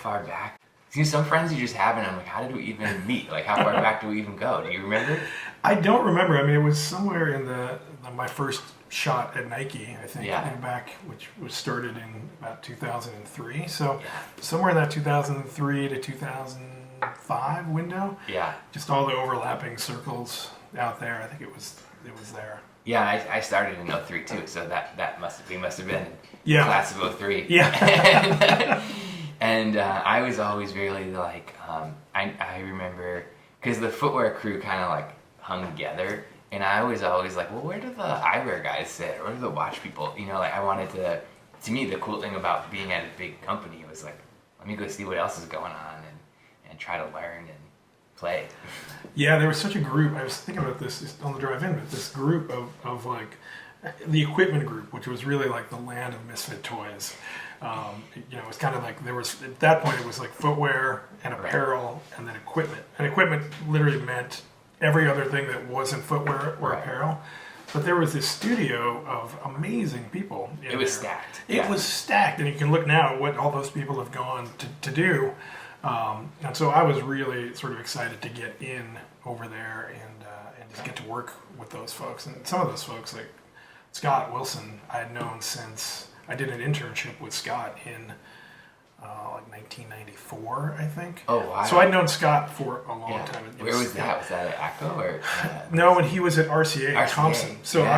far back? See, some friends you just have, and I'm like, how did we even meet? Like, how far back do we even go? Do you remember? I don't remember. I mean, it was somewhere in my first shot at Nike, I think, back, which was started in about 2003. So somewhere in that 2003 to 2005 window. Yeah. Just all the overlapping circles out there. I think it was there. Yeah, I started in '03 too, so we must have been class of '03. Yeah. And I was always really like, I remember, because the footwear crew kind of like hung together, and I was always like, well, where do the eyewear guys sit? Where do the watch people? You know, like I wanted to me, the cool thing about being at a big company was like, let me go see what else is going on and try to learn and play. Yeah, there was such a group. I was thinking about this on the drive in, but this group of like the equipment group, which was really like the land of misfit toys. It was kind of like there was at that point it was like footwear and apparel and then equipment. And equipment literally meant every other thing that wasn't footwear or apparel. But there was this studio of amazing people. It was stacked. It was stacked, and you can look now at what all those people have gone to do. And so I was really sort of excited to get in over there and just get to work with those folks. And some of those folks, like Scott Wilson, I had known since I did an internship with Scott in like 1994, I think. Oh, wow. So I'd known Scott for a long time. Where was that? Was that at ACO or? No, when he was at RCA at Thompson. So yeah.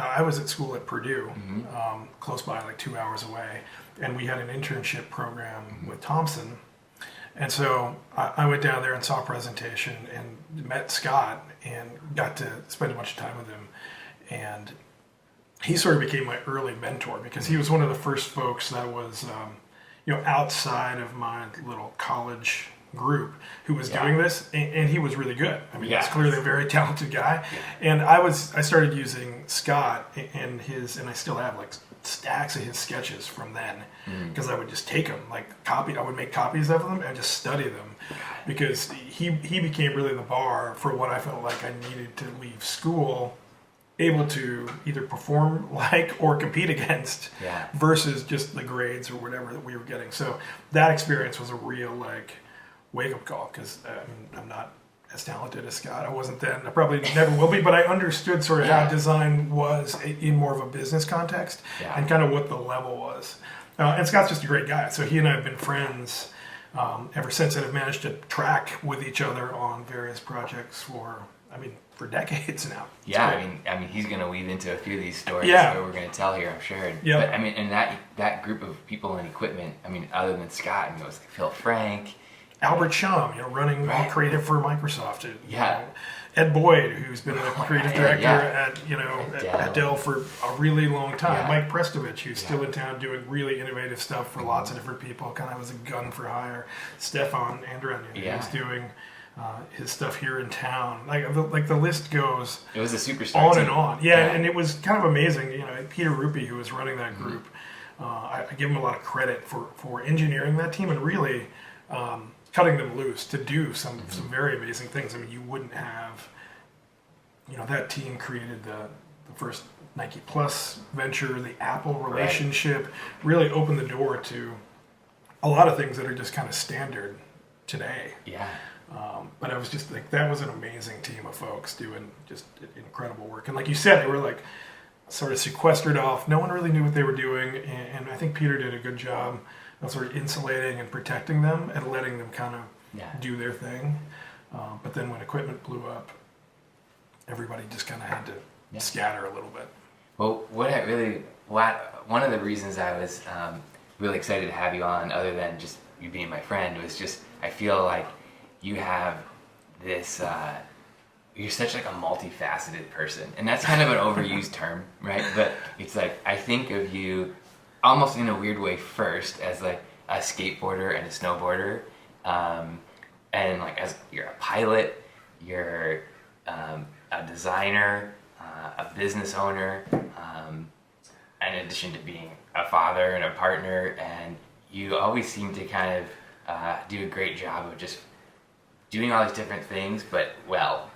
I was at school at Purdue, close by, like 2 hours away, and we had an internship program with Thompson. And so I went down there and saw a presentation and met Scott and got to spend a bunch of time with him. And he sort of became my early mentor because he was one of the first folks that was, outside of my little college group who was doing this, and he was really good. I mean, he's clearly a very talented guy. Yeah. And I started using Scott and I still have like stacks of his sketches from then because I would just take them, I would make copies of them and just study them because he became really the bar for what I felt like I needed to leave school able to either perform like or compete against versus just the grades or whatever that we were getting. So that experience was a real wake-up call because I'm not as talented as Scott. I wasn't then. I probably never will be, but I understood sort of how design was in more of a business context and kind of what the level was. And Scott's just a great guy. So he and I have been friends ever since and have managed to track with each other on various projects for decades now. Yeah, I mean, he's going to weave into a few of these stories that we're going to tell here, I'm sure. Yeah. But and that group of people and equipment, other than Scott, it was like Phil Frank, Albert Shum, running creative for Microsoft. Ed Boyd, who's been the creative director at Dell for a really long time. Yeah. Mike Prestovich, who's still in town doing really innovative stuff for lots of different people, kind of as a gun for hire. Stefan Andren, who's doing his stuff here in town. Like the list goes. It was a superstar on team. And on. Yeah, and it was kind of amazing. Peter Rupi, who was running that group, I give him a lot of credit for engineering that team and really cutting them loose to do some very amazing things. You wouldn't have, that team created the first Nike Plus venture, the Apple relationship, really opened the door to a lot of things that are just kind of standard today. Yeah. But I was just like, that was an amazing team of folks doing just incredible work. And like you said, they were like sort of sequestered off. No one really knew what they were doing. And I think Peter did a good job of sort of insulating and protecting them and letting them kind of do their thing. But then when equipment blew up, everybody just kind of had to scatter a little bit. Well, one of the reasons I was really excited to have you on, other than just you being my friend, was just I feel like you have this, you're such like a multifaceted person. And that's kind of an overused term, right? But it's like, I think of you almost in a weird way first as like a skateboarder and a snowboarder. And like as you're a pilot, you're a designer, a business owner, in addition to being a father and a partner. And you always seem to kind of do a great job of just doing all these different things, but well.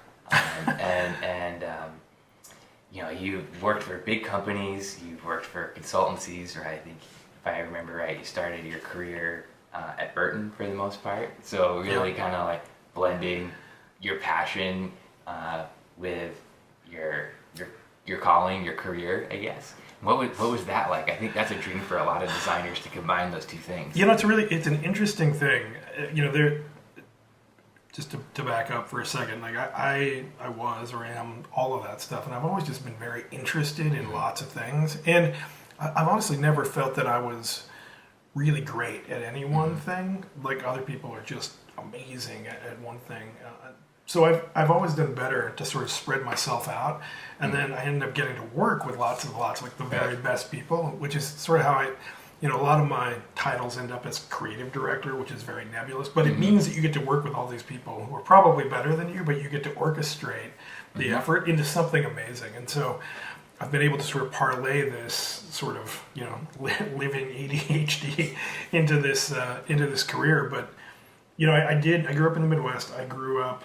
You've worked for big companies, you've worked for consultancies, right? I think if I remember right, you started your career at Burton for the most part. So really Yeah. kind of like blending your passion with your calling, your career, I guess. What was that like? I think that's a dream for a lot of designers to combine those two things. It's an interesting thing. There. Just to back up for a second, like I was or am all of that stuff, and I've always just been very interested in lots of things, and I've honestly never felt that I was really great at any one thing. Like other people are just amazing at one thing. So I've always done better to sort of spread myself out, and then I ended up getting to work with lots like the very best people, which is sort of how a lot of my titles end up as creative director, which is very nebulous, but it means that you get to work with all these people who are probably better than you, but you get to orchestrate the effort into something amazing. And so I've been able to sort of parlay this sort of, living ADHD into this career. But, I grew up in the Midwest. I grew up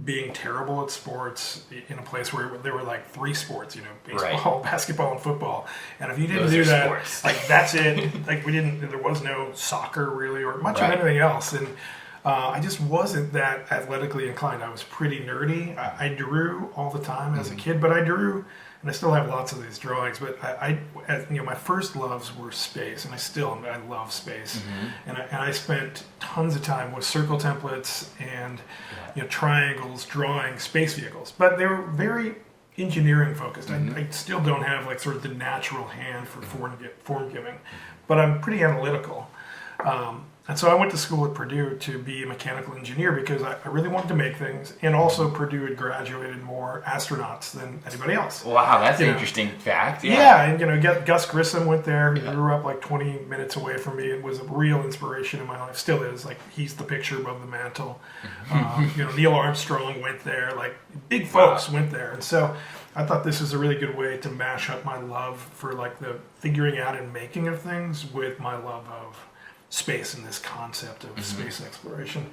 being terrible at sports in a place where there were like 3 sports, baseball, basketball, and football. And if you didn't do that, sports. Like that's it. Like there was no soccer really or much of anything else. And I just wasn't that athletically inclined. I was pretty nerdy. I drew all the time as a kid, but I drew, and I still have lots of these drawings, but my first loves were space, and I love space. And I spent tons of time with circle templates and triangles, drawing space vehicles, but they were very engineering focused. I still don't have like sort of the natural hand for form giving, but I'm pretty analytical. And so I went to school at Purdue to be a mechanical engineer because I really wanted to make things, and also Purdue had graduated more astronauts than anybody else. Wow, that's an interesting fact. Yeah, and Gus Grissom went there. He grew up like 20 minutes away from me and was a real inspiration in my life. Still is. Like he's the picture above the mantle. Neil Armstrong went there. Like big folks went there, and so I thought this was a really good way to mash up my love for like the figuring out and making of things with my love of space and this concept of space exploration.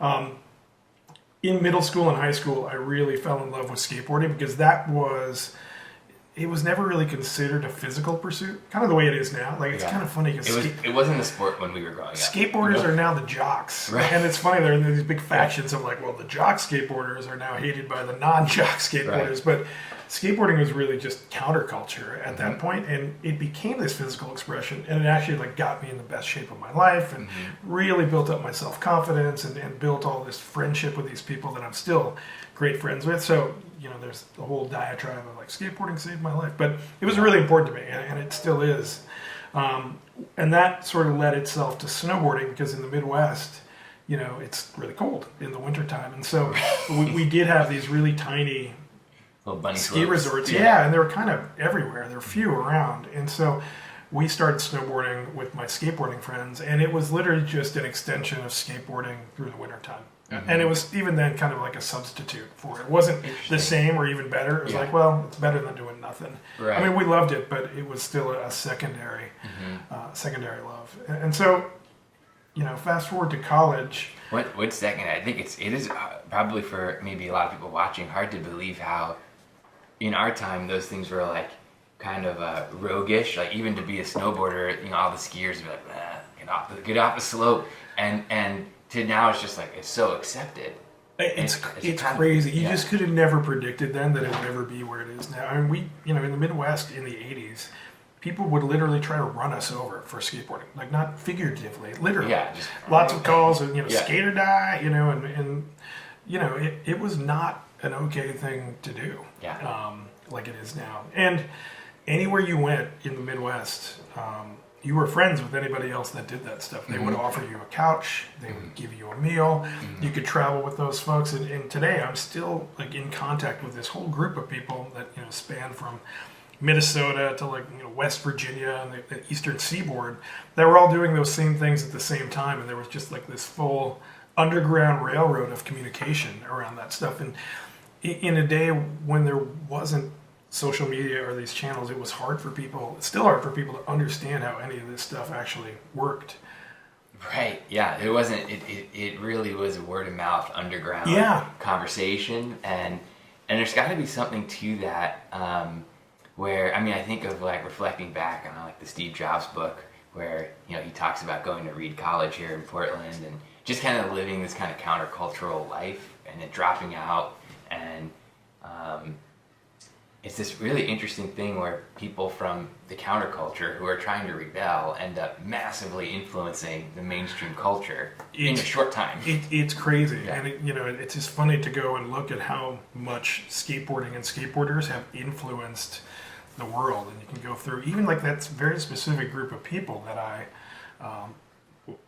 In middle school and high school, I really fell in love with skateboarding because it was never really considered a physical pursuit, kind of the way it is now. Like it's kind of funny because it wasn't a sport when we were growing up. Skateboarders are now the jocks, right? And it's funny there are these big factions of like, well, the jock skateboarders are now hated by the non-jock skateboarders, but skateboarding was really just counterculture at that point, and it became this physical expression, and it actually like got me in the best shape of my life and really built up my self-confidence and built all this friendship with these people that I'm still great friends with. So there's the whole diatribe of like skateboarding saved my life, but it was really important to me, and it still is. And that sort of led itself to snowboarding because in the Midwest, it's really cold in the wintertime, and so we did have these really tiny ski resorts, and they were kind of everywhere. There were few around, and so we started snowboarding with my skateboarding friends, and it was literally just an extension of skateboarding through the wintertime. And it was even then kind of like a substitute for it. It wasn't the same or even better. It was like, well, it's better than doing nothing. Right. I mean, we loved it, but it was still a secondary love. And so, fast forward to college. What second? I think it is probably for maybe a lot of people watching hard to believe how in our time those things were like kind of roguish. Like even to be a snowboarder, all the skiers would be like, get off the slope, and to now it's just like it's so accepted. It's crazy. You just could have never predicted then that it would ever be where it is now. I mean, in the Midwest in the 80s, people would literally try to run us over for skateboarding, like not figuratively, literally. Yeah, just lots of calls and skate or die, and it was not an okay thing to do. Yeah. Like it is now. And anywhere you went in the Midwest, you were friends with anybody else that did that stuff. They would offer you a couch. They would give you a meal. You could travel with those folks. And today I'm still like in contact with this whole group of people that span from Minnesota to West Virginia and the Eastern Seaboard that were all doing those same things at the same time. And there was just like this full underground railroad of communication around that stuff. And in a day when there wasn't social media or these channels, it was hard for people, it's still hard for people to understand how any of this stuff actually worked. Right, yeah, it wasn't, it really was a word of mouth underground conversation, and there's got to be something to that, where, I mean, I think of like reflecting back on like the Steve Jobs book, where he talks about going to Reed College here in Portland and just kind of living this kind of countercultural life and then dropping out, and it's this really interesting thing where people from the counterculture who are trying to rebel end up massively influencing the mainstream culture in a short time. It's crazy, and it's just funny to go and look at how much skateboarding and skateboarders have influenced the world. And you can go through even like that very specific group of people that I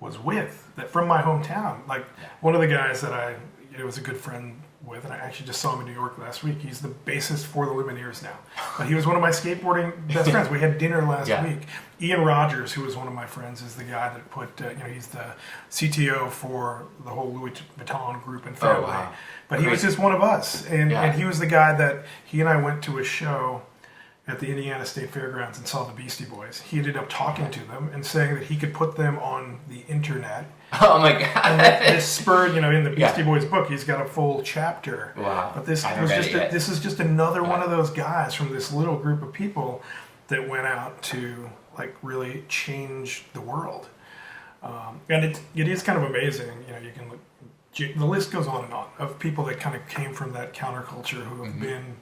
was with, that from my hometown. Like one of the guys that I was a good friend with, and I actually just saw him in New York last week. He's the bassist for the Lumineers now, but he was one of my skateboarding best friends. We had dinner last week. Ian Rogers, who was one of my friends, is the guy that put he's the CTO for the whole Louis Vuitton group and family. Wow. But he was just one of us, and he was the guy that he and I went to a show at the Indiana State Fairgrounds and saw the Beastie Boys. He ended up talking to them and saying that he could put them on the internet. Oh my God! And this spurred, in the Beastie Boys book, he's got a full chapter. Wow! But this is just another one of those guys from this little group of people that went out to like really change the world. And it is kind of amazing. You can look. The list goes on and on of people that kind of came from that counterculture who have been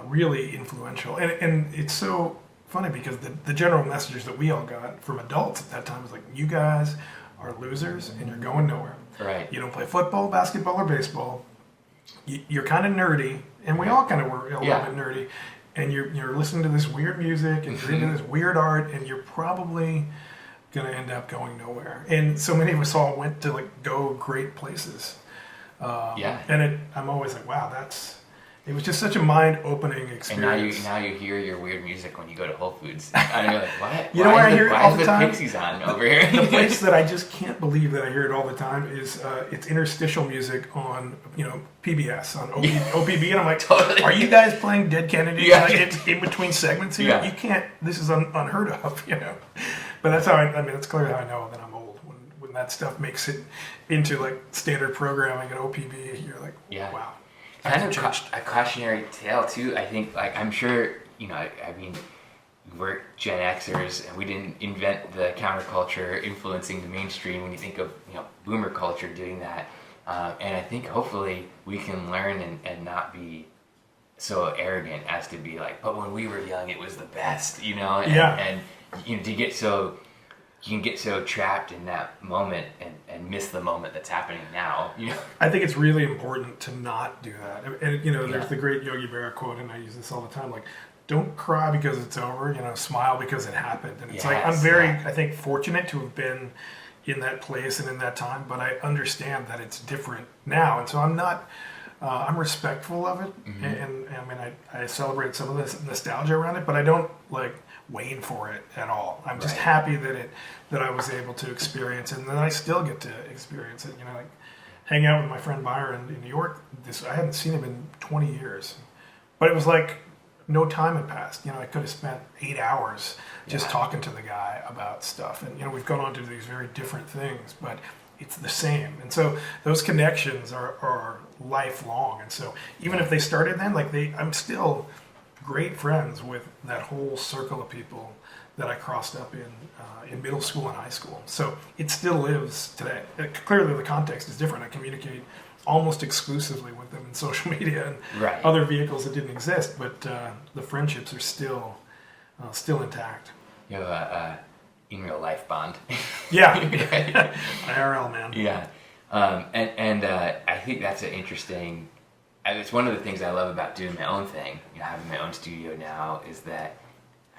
really influential. And it's so funny because the general messages that we all got from adults at that time was like, you guys are losers and you're going nowhere. Right. You don't play football, basketball, or baseball. You're kind of nerdy, and we all kind of were a little bit nerdy. And you're listening to this weird music, and you're into this weird art, and you're probably going to end up going nowhere. And so many of us all went to like go great places. And I'm always like, wow, it was just such a mind-opening experience. And now you hear your weird music when you go to Whole Foods. And you're like, what? Where I hear it all the time? Why is the Pixies on over here? The place that I just can't believe that I hear it all the time is it's interstitial music on PBS on OPB, and I'm like, totally. Are you guys playing Dead Kennedy like in between segments here? You can't. This is unheard of, But that's how it's clearly how I know that I'm old when that stuff makes it into like standard programming at OPB. You're like, wow. Kind of a cautionary tale too. I think, like, I'm sure we're Gen Xers and we didn't invent the counterculture influencing the mainstream. When you think of boomer culture doing that, and I think hopefully we can learn and not be so arrogant as to be like, but when we were young it was the best, and to get so. You can get so trapped in that moment and miss the moment that's happening now. I think it's really important to not do that. And there's the great Yogi Berra quote, and I use this all the time, like, don't cry because it's over, smile because it happened. And it's like, I'm very, I think, fortunate to have been in that place and in that time, but I understand that it's different now. And so I'm not, I'm respectful of it. Mm-hmm. And I celebrate some of this nostalgia around it, but I don't like wane for it at all. I'm just happy that I was able to experience it, and that I still get to experience it. Like hang out with my friend Byron in New York. I hadn't seen him in 20 years, but it was like no time had passed. I could have spent 8 hours just talking to the guy about stuff, and we've gone on to these very different things, but it's the same. And so those connections are lifelong. And so even if they started then, I'm still great friends with that whole circle of people that I crossed up in middle school and high school. So it still lives today. Clearly the context is different. I communicate almost exclusively with them in social media and other vehicles that didn't exist, but the friendships are still intact. You have a in real life bond. IRL, man. Yeah. And I think that's an interesting. It's one of the things I love about doing my own thing, having my own studio now, is that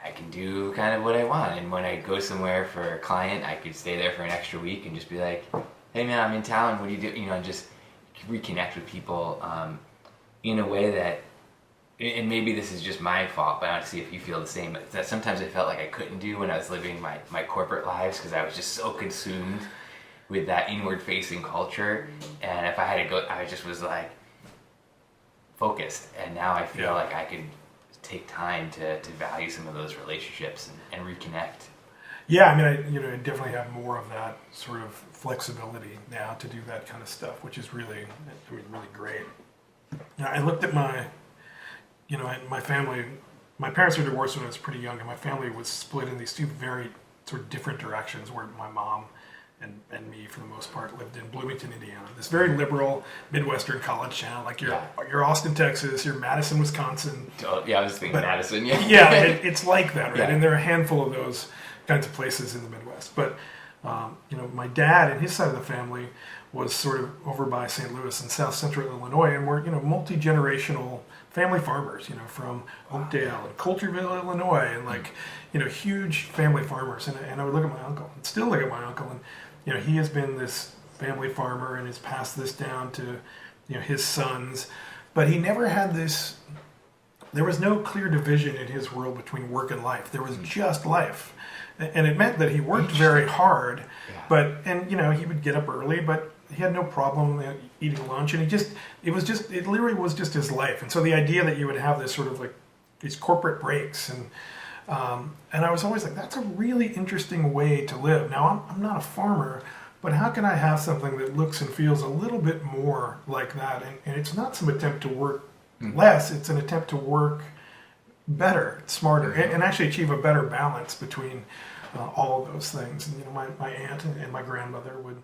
I can do kind of what I want. And when I go somewhere for a client, I could stay there for an extra week and just be like, hey man, I'm in town, what do you do? And just reconnect with people in a way that, and maybe this is just my fault, but I want to see if you feel the same, that sometimes I felt like I couldn't do when I was living my corporate lives, because I was just so consumed with that inward-facing culture. And if I had to go, I just was like, focused, and now I feel like I could take time to value some of those relationships and reconnect. I definitely have more of that sort of flexibility now to do that kind of stuff, which is really great. I looked at my family. My parents were divorced when I was pretty young, and my family was split in these two very sort of different directions. Where my mom and me, for the most part, lived in Bloomington, Indiana, this very liberal Midwestern college town. Like you're Austin, Texas, you're Madison, Wisconsin. Oh, yeah, I was thinking Madison. Yeah, yeah, it's like that, right? Yeah. And there are a handful of those kinds of places in the Midwest. But my dad and his side of the family was sort of over by St. Louis and South Central Illinois, and we're multi-generational family farmers, from Oakdale and Coulterville, Illinois, and huge family farmers. And I would look at my uncle, and still look at my uncle, and he has been this family farmer and has passed this down to his sons, but he never had this. There was no clear division in his world between work and life. There was just life, and it meant that he worked very hard, but he would get up early, but he had no problem eating lunch, and it literally was just his life. And so the idea that you would have this sort of like these corporate breaks, and I was always like, that's a really interesting way to live. Now I'm not a farmer, but how can I have something that looks and feels a little bit more like that? And it's not some attempt to work less, it's an attempt to work better, smarter, and actually achieve a better balance between all of those things. And my aunt and my grandmother would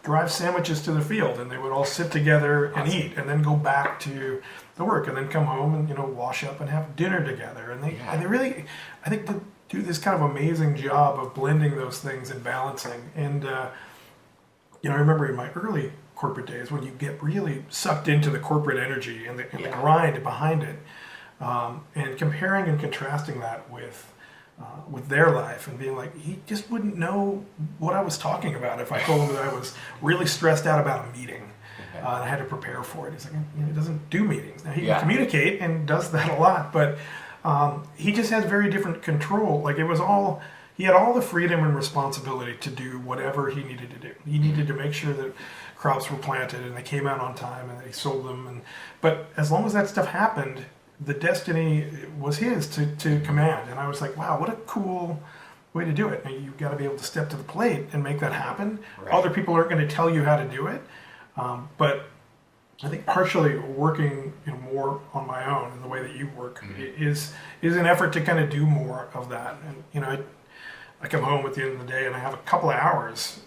drive sandwiches to the field, and they would all sit together and eat, and then go back to the work, and then come home and wash up and have dinner together. And they really, I think, do this kind of amazing job of blending those things and balancing. And I remember in my early corporate days when you get really sucked into the corporate energy and the grind behind it, and comparing and contrasting that with their life, and being like, he just wouldn't know what I was talking about if I told him that I was really stressed out about a meeting and I had to prepare for it. He's like, he doesn't do meetings. Now he can communicate and does that a lot, but he just has very different control. Like he had all the freedom and responsibility to do whatever he needed to do. He needed to make sure that crops were planted and they came out on time and they sold them. But as long as that stuff happened, the destiny was his to command. And I was like, wow, what a cool way to do it. And you've got to be able to step to the plate and make that happen. Right. Other people aren't going to tell you how to do it. But I think partially working more on my own in the way that you work is an effort to kind of do more of that. And I come home at the end of the day and I have a couple of hours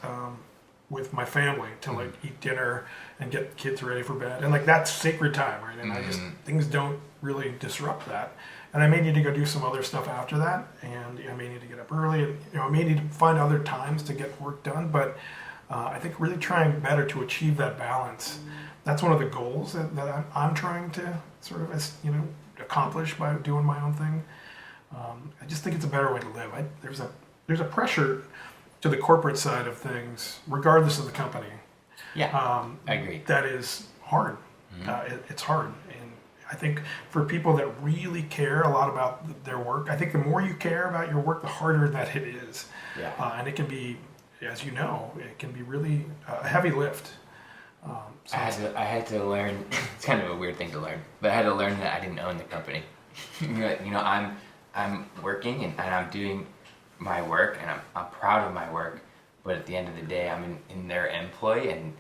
with my family to eat dinner and get kids ready for bed, and that's sacred time, right? And I just, things don't really disrupt that, and I may need to go do some other stuff after that, and I may need to get up early, and I may need to find other times to get work done, but I think really trying better to achieve that balance. That's one of the goals that I'm trying to sort of accomplish by doing my own thing. I just think it's a better way to live. There's a pressure to the corporate side of things, regardless of the company. Yeah, I agree. That is hard. It's hard. And I think for people that really care a lot about their work, I think the more you care about your work, the harder that it is. Yeah. And it can be, as you know, it can be really a heavy lift. I had to learn, it's kind of a weird thing to learn, but I had to learn that I didn't own the company. I'm working and I'm doing my work, and I'm proud of my work, but at the end of the day, I'm in their employ, and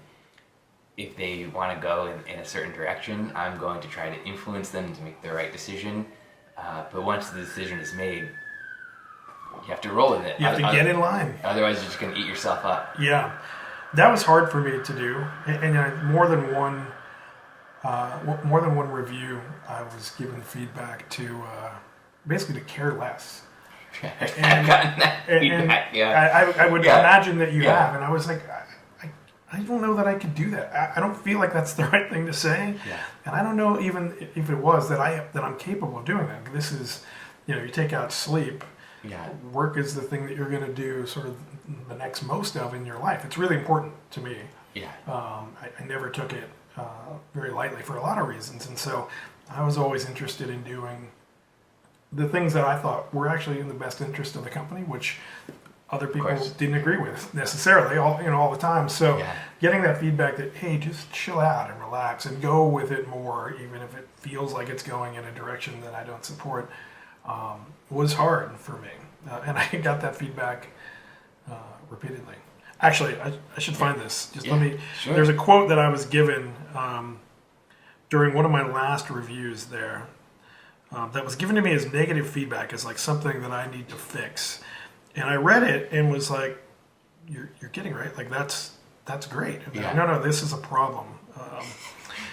if they want to go in a certain direction, I'm going to try to influence them to make the right decision. But once the decision is made, you have to roll with it. You have to get in line. Otherwise, you're just going to eat yourself up. Yeah, that was hard for me to do, and more than one review, I was given feedback to basically to care less. I've gotten that feedback. I would imagine that you have, and I was like, I don't know that I could do that. I don't feel like that's the right thing to say, and I don't know even if it was that I'm capable of doing that. This is, you take out sleep. Work is the thing that you're going to do sort of the next most of in your life. It's really important to me. I never took it very lightly for a lot of reasons, and so I was always interested in doing the things that I thought were actually in the best interest of the company, which other people didn't agree with necessarily all the time. So getting that feedback that, hey, just chill out and relax and go with it more, even if it feels like it's going in a direction that I don't support, was hard for me. And I got that feedback repeatedly. Actually, I should find this. Just let me. Sure. There's a quote that I was given during one of my last reviews there that was given to me as negative feedback, as like something that I need to fix. And I read it and was like, you're kidding, right? Like that's great. And Yeah. no, this is a problem.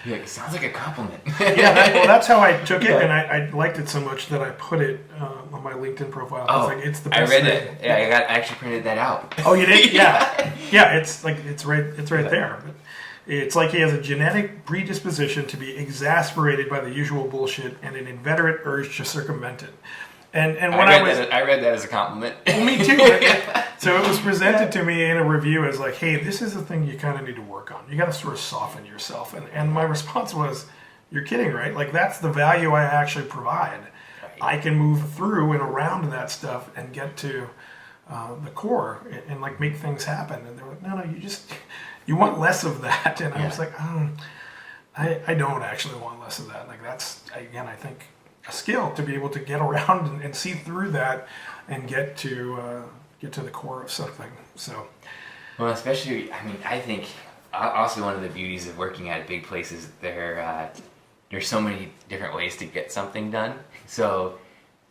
Yeah, it sounds like a compliment. Well, that's how I took it, Yeah. and I liked it so much that I put it on my LinkedIn profile. Oh, Like, it's the I best read thing. it. Yeah, I actually printed that out. Oh, you did? Yeah. Yeah, it's right there. But it's like he has a genetic predisposition to be exasperated by the usual bullshit and an inveterate urge to circumvent it. And when I read that as a compliment. Well, me too. So it was presented to me in a review as like, hey, this is a thing you kind of need to work on. You got to sort of soften yourself. And my response was, you're kidding, right? Like, that's the value I actually provide. Right. I can move through and around that stuff and get to the core and like make things happen. And they were like, no, you want less of that. And I was like, I don't actually want less of that. Like, that's, again, I think a skill to be able to get around and see through that and get to the core of something. So, well, especially, I mean, I think also one of the beauties of working at big places, there's so many different ways to get something done. So,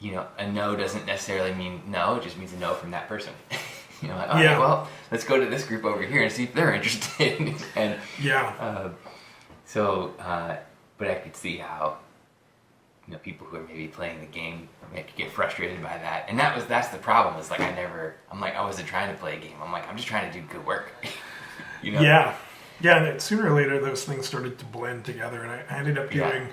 a no doesn't necessarily mean no; it just means a no from that person. Like, okay, well, let's go to this group over here and see if they're interested. And but I could see how people who are maybe playing the game might get frustrated by that, and that's the problem. Is like I wasn't trying to play a game. I'm like, I'm just trying to do good work. Yeah, and then sooner or later those things started to blend together, and I ended up doing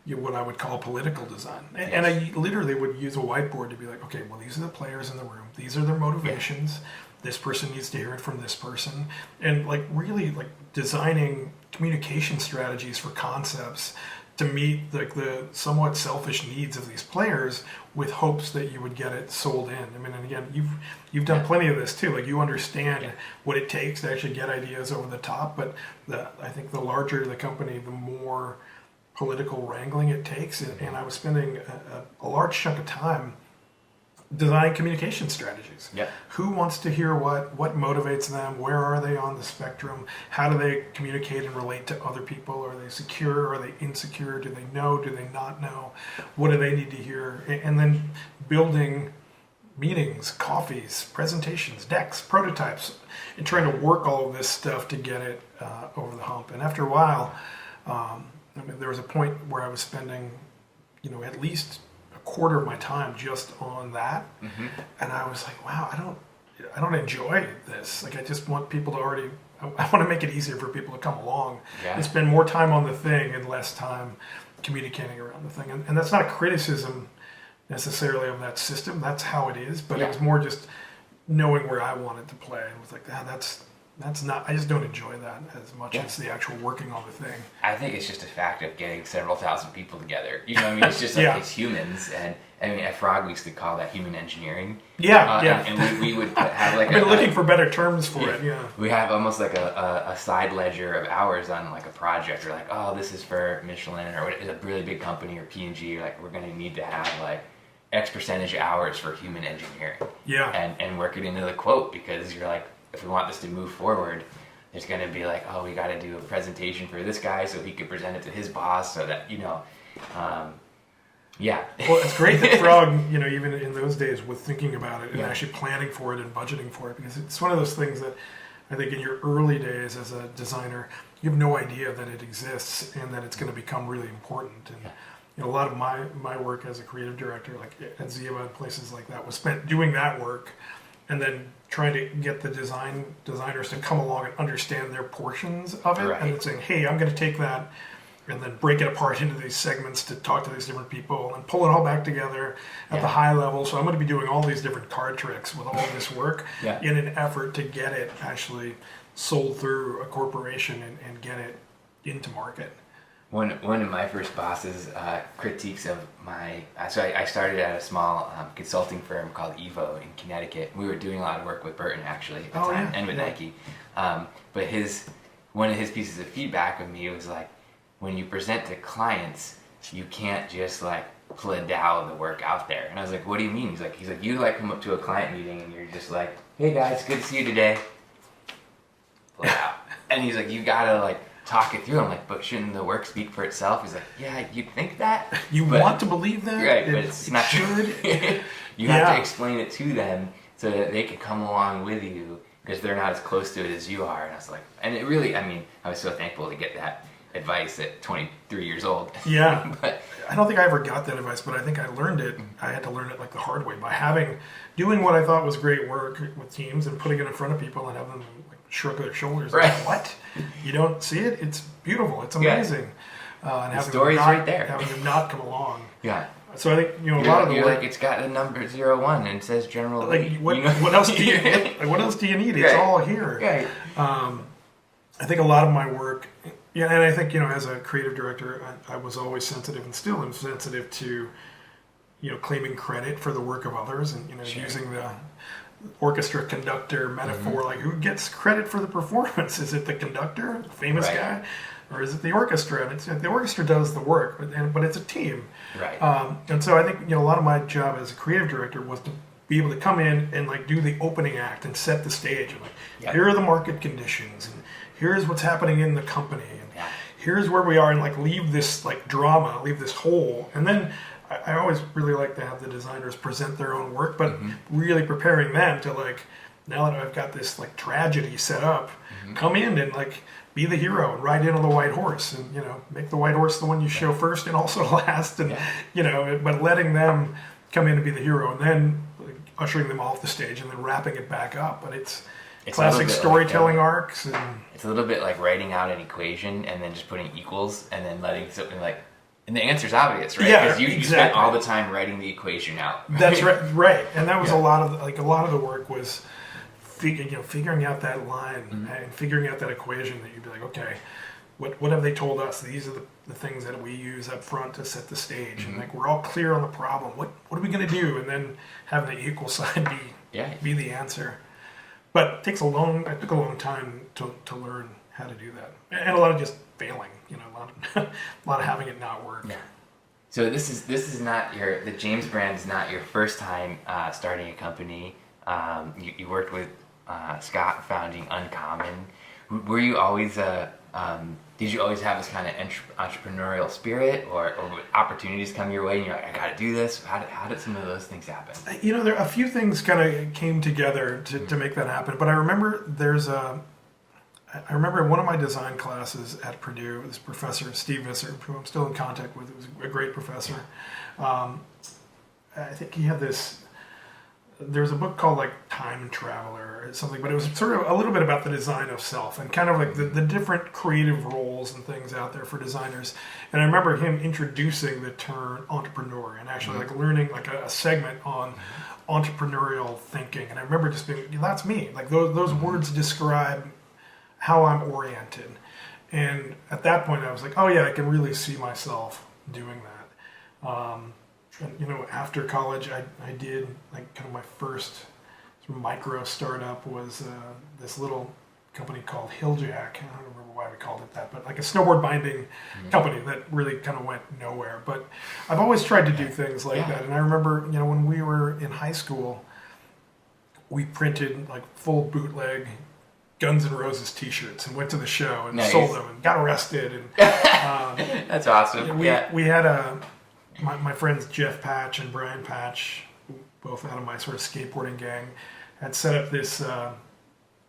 what I would call political design, and I literally would use a whiteboard to be like, okay, well, these are the players in the room. These are their motivations. This person needs to hear it from this person, and like really like designing communication strategies for concepts to meet like the somewhat selfish needs of these players with hopes that you would get it sold in. I mean, and again, you've done plenty of this too. Like, you understand what it takes to actually get ideas over the top, but I think the larger the company, the more political wrangling it takes. And I was spending a large chunk of time designing communication strategies. Yeah. Who wants to hear what motivates them? Where are they on the spectrum? How do they communicate and relate to other people? Are they secure? Are they insecure? Do they know? Do they not know? What do they need to hear? And then building meetings, coffees, presentations, decks, prototypes, and trying to work all of this stuff to get it over the hump. And after a while, there was a point where I was spending, at least quarter of my time just on that, and I was like, wow, I don't enjoy this. Like, I just want people to I want to make it easier for people to come along and spend more time on the thing and less time communicating around the thing. And that's not a criticism necessarily of that system. That's how it is, but it was more just knowing where I wanted to play, and was like, that's not, I just don't enjoy that as much as the actual working on the thing. I think it's just a fact of getting several thousand people together. I mean, it's just like it's humans, and I mean, at Frog we used to call that human engineering. And we would have like I've been looking for better terms for it. Yeah. We have almost like a side ledger of hours on like a project. We're like, oh, this is for Michelin or a really big company or P&G. Like, we're going to need to have like X percentage hours for human engineering. Yeah. And work it into the quote, because you're like, if we want this to move forward, there's going to be like, oh, we got to do a presentation for this guy so he could present it to his boss, so that Well, it's great that Frog, even in those days, was thinking about it and actually planning for it and budgeting for it, because it's one of those things that I think in your early days as a designer, you have no idea that it exists and that it's going to become really important. And a lot of my work as a creative director, like at Ziva and places like that, was spent doing that work, and then trying to get the designers to come along and understand their portions of it, and then saying, hey, I'm going to take that and then break it apart into these segments to talk to these different people and pull it all back together at the high level. So I'm going to be doing all these different card tricks with all this work in an effort to get it actually sold through a corporation and get it into market. One of my first bosses' critiques of so I started at a small consulting firm called Evo in Connecticut. We were doing a lot of work with Burton actually at the time, and with Nike. But one of his pieces of feedback with me was like, when you present to clients, you can't just like plow the work out there. And I was like, what do you mean? He's like, you like come up to a client meeting and you're just like, hey guys, good to see you today. Plow. And he's like, you gotta like talk it through. I'm like, but shouldn't the work speak for itself? He's like, yeah, you'd think that. Want to believe that? Right, but it's not true. You have to explain it to them so that they could come along with you because they're not as close to it as you are. And I was like, and it really, I mean, I was so thankful to get that advice at 23 years old. Yeah. But I don't think I ever got that advice, but I think I learned it. I had to learn it like the hard way by doing what I thought was great work with teams and putting it in front of people and having them like shrug their shoulders. Right. Like, what? You don't see it? It's beautiful. It's amazing. And the story's right there. Having them not come along. yeah. So I think a lot of the you're work. like, it's got the number 01 and it says General Like Lee. what? You know? What else do you? What else do you need? It's Right. all here. Right. I think a lot of my work, and I think as a creative director, I was always sensitive and still am sensitive to, claiming credit for the work of others, and Sure. using the orchestra conductor metaphor, like who gets credit for the performance? Is it the conductor, the famous Right. guy, or is it the orchestra? And the orchestra does the work, but it's a team. Right. And so I think a lot of my job as a creative director was to be able to come in and like do the opening act and set the stage, and like Yep. here are the market conditions, and here's what's happening in the company, and Yeah. here's where we are, and like leave this like drama, leave this hole, and then I always really like to have the designers present their own work, but really preparing them to like, now that I've got this like tragedy set up, come in and like be the hero and ride in on the white horse, and make the white horse the one you show first and also last, and but letting them come in and be the hero, and then like, ushering them off the stage and then wrapping it back up. But it's It's a classic little bit storytelling like, arcs, and it's a little bit like writing out an equation and then just putting equals and then letting something like, and the answer's obvious, right? Yeah, Because you spent exactly. all the time writing the equation out. that's right. And that was Yeah. a lot of the work was figuring out that line and figuring out that equation that you'd be like, okay, what have they told us? These are the things that we use up front to set the stage, and like we're all clear on the problem. What are we going to do? And then have the equal side be the answer. But it took a long time to learn how to do that, and a lot of just failing. A lot of having it not work. Yeah. So this is not the James brand is not your first time starting a company. You worked with Scott founding Uncommon. Were you always did you always have this kind of entrepreneurial spirit, or would opportunities come your way and you're like, I got to do this? How did some of those things happen? There a few things kind of came together to make that happen. But I remember I remember in one of my design classes at Purdue, this professor, Steve Visser, who I'm still in contact with, who was a great professor. I think he had there was a book called like Time and Traveler or something, but it was sort of a little bit about the design of self and kind of like the different creative roles and things out there for designers. And I remember him introducing the term entrepreneur and actually like learning like a segment on entrepreneurial thinking. And I remember just being, that's me. Like those words describe how I'm oriented. And at that point I was like, oh yeah, I can really see myself doing that. And, after college, I did like kind of my first sort of micro startup was this little company called Hilljack. I don't remember why we called it that, but like a snowboard binding company that really kind of went nowhere. But I've always tried to do things like that. And I remember, when we were in high school, we printed like full bootleg Guns N' Roses T-shirts and went to the show and sold them and got arrested. And That's awesome. We had my friends Jeff Patch and Brian Patch, both out of my sort of skateboarding gang, had set up this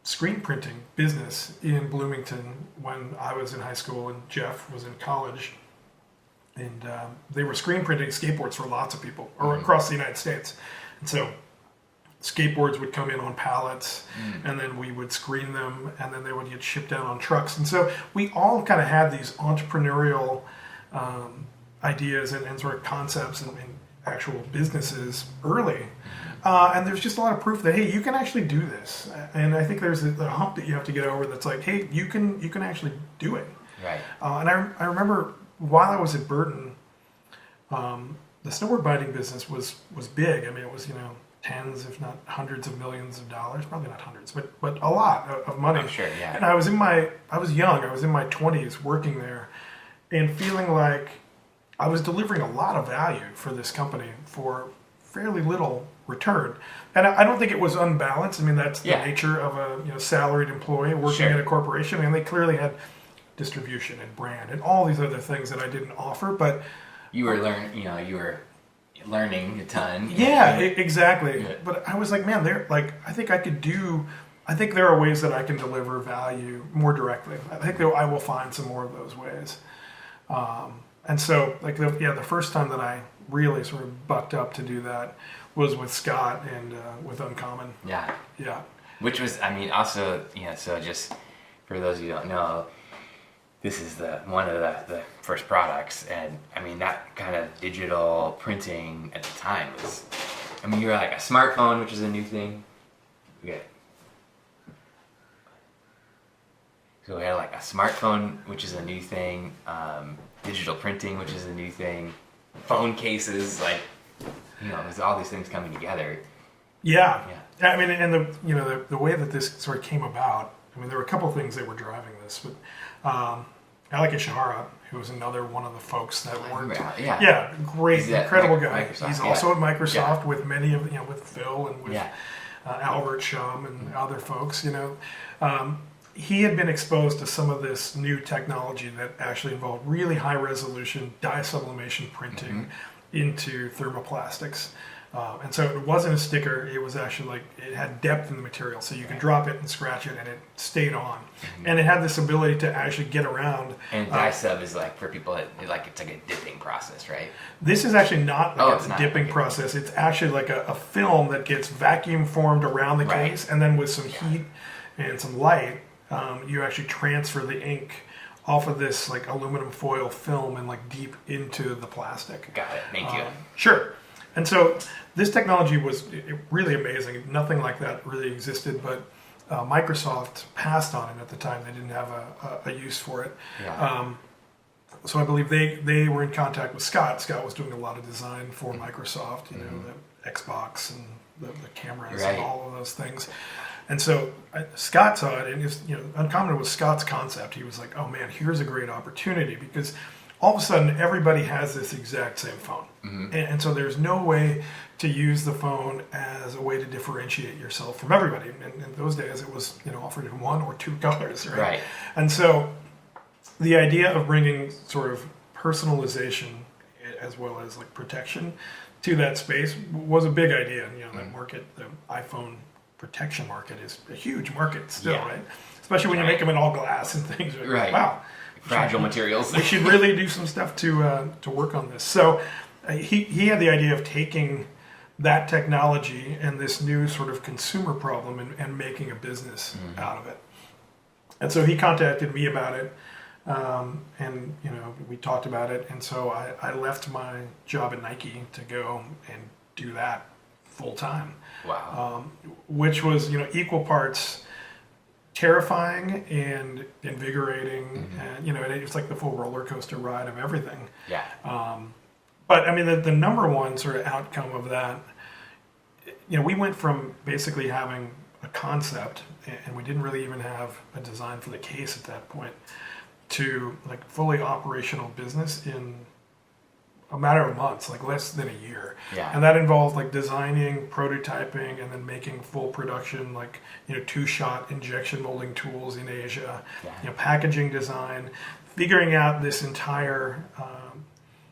screen printing business in Bloomington when I was in high school and Jeff was in college. And they were screen printing skateboards for lots of people across the United States. And so skateboards would come in on pallets and then we would screen them and then they would get shipped out on trucks. And so we all kind of had these entrepreneurial ideas and sort of concepts and actual businesses early. And there's just a lot of proof that, hey, you can actually do this. And I think there's a hump that you have to get over that's like, hey, you can actually do it. Right. And I remember while I was at Burton, the snowboard binding business was big. I mean, it was, tens, if not hundreds of millions of dollars, probably not hundreds, but a lot of money. I'm sure, yeah. And I was young, I was in my 20s working there and feeling like I was delivering a lot of value for this company for fairly little return. And I don't think it was unbalanced. I mean, that's the nature of a salaried employee working at a corporation. I mean, they clearly had distribution and brand and all these other things that I didn't offer, but You were learning, you were learning a ton. Yeah, exactly. Yeah. But I was like, man, I think there are ways that I can deliver value more directly. I think that I will find some more of those ways. And so, like, the first time that I really sort of bucked up to do that was with Scott and with Uncommon. Yeah. Yeah. Which was, I mean, also, so just for those of you who don't know, this is one of the first products, and I mean, that kind of digital printing at the time was, I mean, you were like a smartphone, which is a new thing. So we had like a smartphone, which is a new thing, digital printing, which is a new thing, phone cases, like, there's all these things coming together. Yeah. I mean, and the way that this sort of came about, I mean, there were a couple of things that were driving this, but Alec Ishihara, who was another one of the folks that worked. Yeah, great, incredible guy. He's also at Microsoft with many of, with Phil and with Albert Shum and other folks, he had been exposed to some of this new technology that actually involved really high resolution dye sublimation printing into thermoplastics. And so it wasn't a sticker, it was actually like, it had depth in the material, so you could drop it and scratch it and it stayed on. And it had this ability to actually get around. And dye sub is like, for people, it's like a dipping process, right? This is actually not like a dipping process, it's actually like a film that gets vacuum formed around the case, and then with some heat and some light, you actually transfer the ink off of this like aluminum foil film and like deep into the plastic. Got it, thank you. Sure. And so this technology was really amazing. Nothing like that really existed, but Microsoft passed on it at the time. They didn't have a use for it. Yeah. So I believe they were in contact with Scott. Scott was doing a lot of design for Microsoft, the Xbox and the cameras and all of those things. And so Scott saw it, and it was, Uncommon was Scott's concept. He was like, oh man, here's a great opportunity, because all of a sudden everybody has this exact same phone. And so there's no way to use the phone as a way to differentiate yourself from everybody. And in those days it was, offered in one or two colors, right? And so the idea of bringing sort of personalization as well as like protection to that space was a big idea. And, that market, the iPhone protection market is a huge market still, right? Especially when you make them in all glass and things. Right. Wow. Fragile materials. We should really do some stuff to work on this. So he had the idea of taking that technology and this new sort of consumer problem and making a business out of it. And so he contacted me about it, and we talked about it. And so I left my job at Nike to go and do that full time. Wow. Which was equal parts terrifying and invigorating, and it was like the full roller coaster ride of everything. Yeah. But I mean, the number one sort of outcome of that, we went from basically having a concept, and we didn't really even have a design for the case at that point, to like fully operational business in a matter of months, like less than a year. Yeah. And that involved like designing, prototyping, and then making full production, like, two-shot injection molding tools in Asia, packaging design, figuring out this entire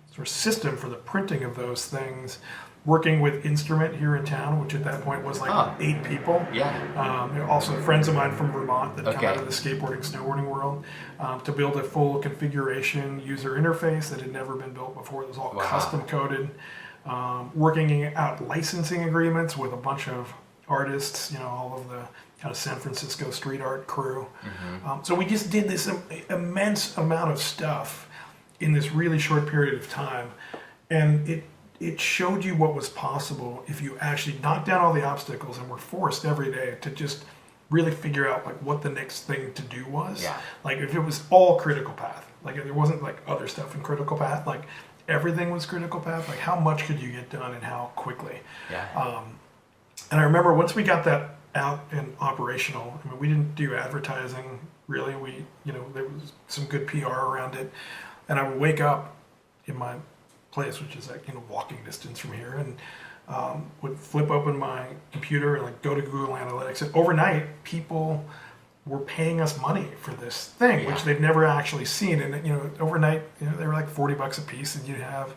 sort of system for the printing of those things, working with Instrument here in town, which at that point was like 8 people. Yeah. Also friends of mine from Vermont that come out of the skateboarding, snowboarding world, to build a full configuration user interface that had never been built before. It was all custom coded. Working out licensing agreements with a bunch of artists, all of the kind of San Francisco street art crew. So we just did this immense amount of stuff in this really short period of time. And it showed you what was possible if you actually knocked down all the obstacles and were forced every day to just really figure out like what the next thing to do was. Like if it was all critical path, like if there wasn't like other stuff in critical path, like everything was critical path, like how much could you get done and how quickly? And I remember once we got that out and operational, I mean, we didn't do advertising really. We, there was some good PR around it. And I would wake up in my place, which is like walking distance from here, and would flip open my computer and like go to Google Analytics, and overnight people were paying us money for this thing, which they'd never actually seen. And overnight, they were like $40 a piece, and you'd have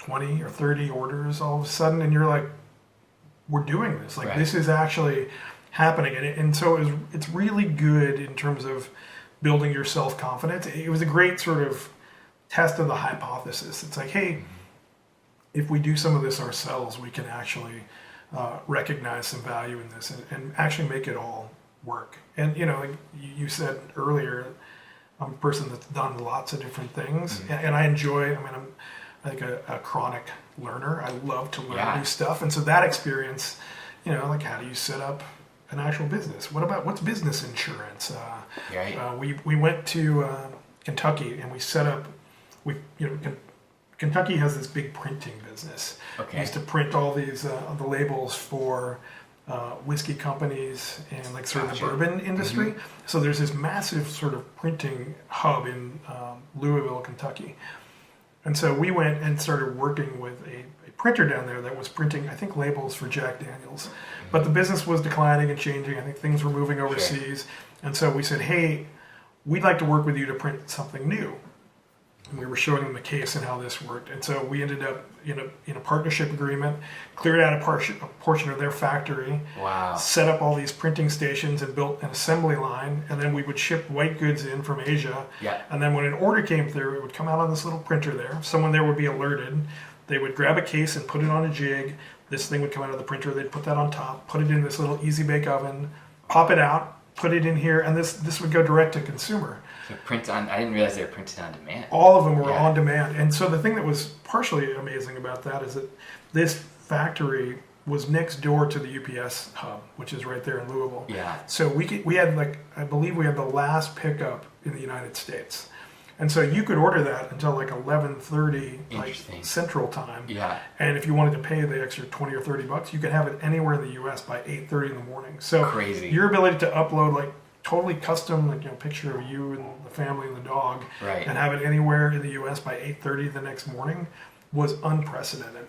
20 or 30 orders all of a sudden, and you're like, we're doing this. Like, this is actually happening. And so it's really good in terms of building your self-confidence. It was a great sort of test of the hypothesis. It's like, hey, if we do some of this ourselves, we can actually recognize some value in this and actually make it all work. And, you know, like you said earlier, I'm a person that's done lots of different things, and I enjoy, I'm like a chronic learner. I love to learn new stuff. And so that experience, you know, like, how do you set up an actual business? What's business insurance? We went to Kentucky and we set up, Kentucky has this big printing business. We used to print all these the labels for whiskey companies and like sort of the bourbon industry. So there's this massive sort of printing hub in Louisville, Kentucky. And so we went and started working with a printer down there that was printing, I think, labels for Jack Daniels. But the business was declining and changing. I think things were moving overseas. And so we said, hey, we'd like to work with you to print something new. And we were showing them the case and how this worked. And so we ended up in a partnership agreement, cleared out a portion of their factory, set up all these printing stations and built an assembly line. And then we would ship white goods in from Asia. And then when an order came through, it would come out on this little printer there. Someone there would be alerted. They would grab a case and put it on a jig. This thing would come out of the printer. They'd put that on top, put it in this little easy bake oven, pop it out, put it in here, and this would go direct to consumer. So I didn't realize they were printed on demand. All of them were on demand. And so the thing that was partially amazing about that is that this factory was next door to the UPS hub, which is right there in Louisville. So we had, like, I believe we had the last pickup in the United States. And so you could order that until like 11:30 like Central Time. And if you wanted to pay the extra 20 or 30 bucks, you could have it anywhere in the US by 8:30 in the morning. So your ability to upload like totally custom, like, you know, picture of you and the family and the dog, and have it anywhere in the US by 8:30 the next morning was unprecedented.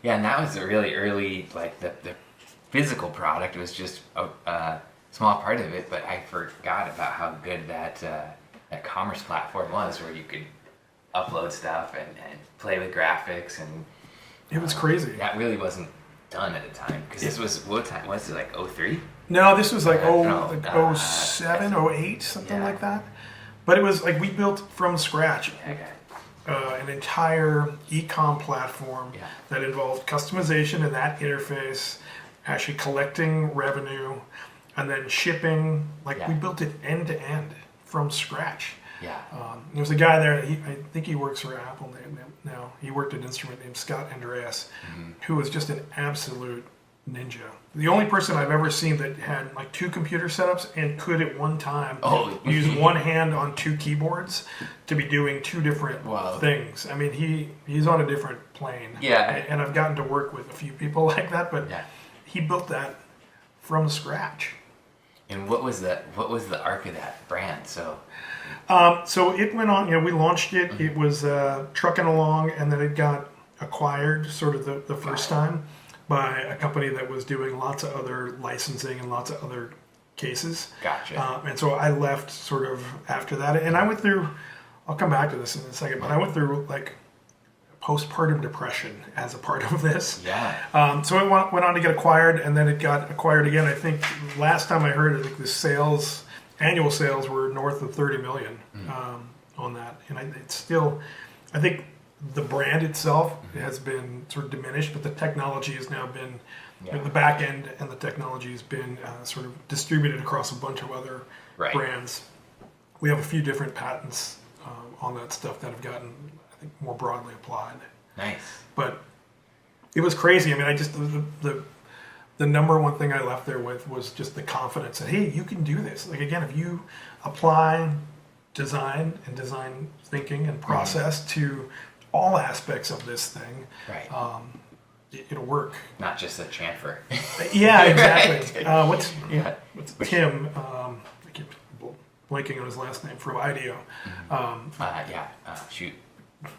Yeah, and that was a really early, like the physical product was just a small part of it, but I forgot about how good that commerce platform was, where you could upload stuff and play with graphics, and it was crazy. That really wasn't done at the time, because this was, what time was it, like 03? No, this was like 07, 08, something like that. But it was like we built from scratch an entire e-com platform that involved customization and that interface, actually collecting revenue, and then shipping. Like we built it end to end from scratch. There was a guy there, I think he works for Apple now. He worked at Instrument named Scott Andreas, who was just an absolute ninja. The only person I've ever seen that had like 2 computer setups and could at one time use one hand on 2 keyboards to be doing 2 different things. I mean, he's on a different plane. And I've gotten to work with a few people like that, but he built that from scratch. And what was the arc of that brand? So it went on, you know, we launched it, it was trucking along, and then it got acquired sort of the first time by a company that was doing lots of other licensing and lots of other cases. And so I left sort of after that, and I went through, I'll come back to this in a second, but I went through like postpartum depression as a part of this. So it went on to get acquired, and then it got acquired again. I think last time I heard it, like the annual sales were north of 30 million on that. And it's still, I think the brand itself has been sort of diminished, but the technology has now been, the back end and the technology has been sort of distributed across a bunch of other brands. We have a few different patents on that stuff that have gotten, I think, more broadly applied. But it was crazy. I mean, I just, the number one thing I left there with was just the confidence that, hey, you can do this. Like, again, if you apply design and design thinking and process to all aspects of this thing, it'll work. Not just a chamfer. Exactly. What's Tim? I keep blanking on his last name, from IDEO. Shoot.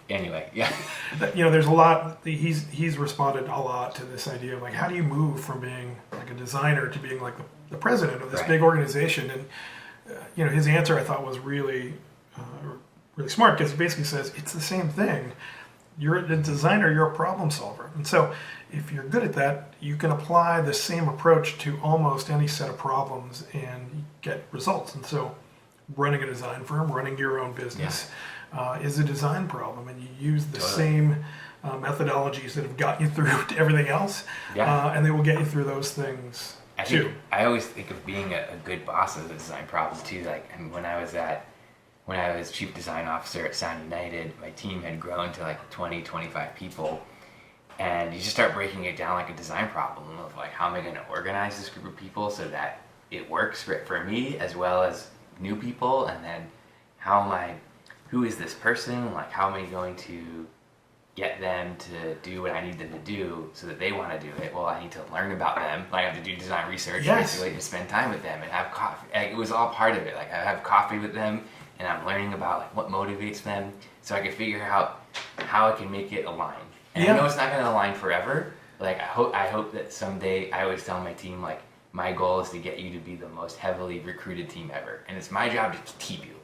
Anyway, you know, there's a lot. He's responded a lot to this idea of like, how do you move from being like a designer to being like the president of this big organization? And you know, his answer I thought was really really smart, because it basically says it's the same thing, You're a designer, you're a problem solver. And so if you're good at that, you can apply the same approach to almost any set of problems and get results. And so running a design firm, running your own business is a design problem, and you use the same methodologies that have got you through to everything else, and they will get you through those things too. I always think of being a good boss as a design problem too. Like, and when I was chief design officer at Sound United, my team had grown to like 20, 25 people. And you just start breaking it down like a design problem of like, how am I going to organize this group of people so that it works for me as well as new people? And then who is this person? Like, how am I going to get them to do what I need them to do so that they want to do it? Well, I need to learn about them. I have to do design research basically and spend time with them and have coffee. Like, it was all part of it. Like, I have coffee with them and I'm learning about like what motivates them so I can figure out how I can make it align. And I know it's not going to align forever. Like, I hope that someday, I always tell my team, like, my goal is to get you to be the most heavily recruited team ever. And it's my job to keep you.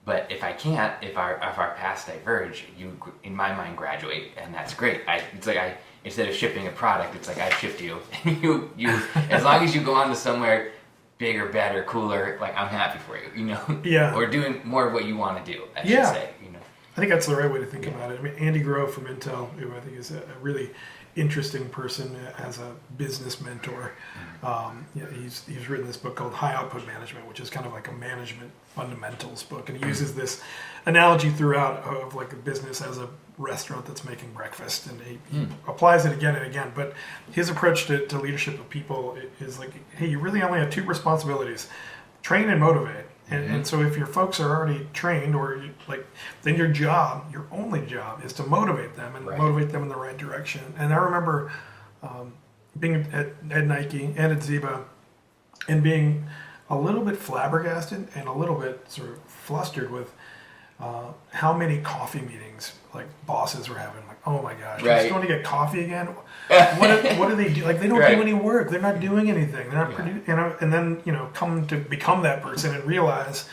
But if I can't, if our paths diverge, you, in my mind, graduate. And that's great. It's like instead of shipping a product, it's like I shipped you. you as long as you go on to somewhere bigger, better, cooler, like, I'm happy for you, you know? Yeah. Or doing more of what you want to do, I should say, you know? I think that's the right way to think about it. I mean, Andy Grove from Intel, who I think is a really interesting person as a business mentor. He's written this book called High Output Management, which is kind of like a management fundamentals book, and he uses this analogy throughout of like a business as a restaurant that's making breakfast, and he applies it again and again. But his approach to leadership of people is like, hey, you really only have two responsibilities: train and motivate. And so if your folks are already trained, then your only job is to motivate them and motivate them in the right direction. And I remember being at Nike and at Ziba and being a little bit flabbergasted and a little bit sort of flustered with how many coffee meetings like bosses were having. Like, oh my gosh, you're just going to get coffee again? What do they do? Like, they don't do any work. They're not doing anything. They're not producing. And then come to become that person and realize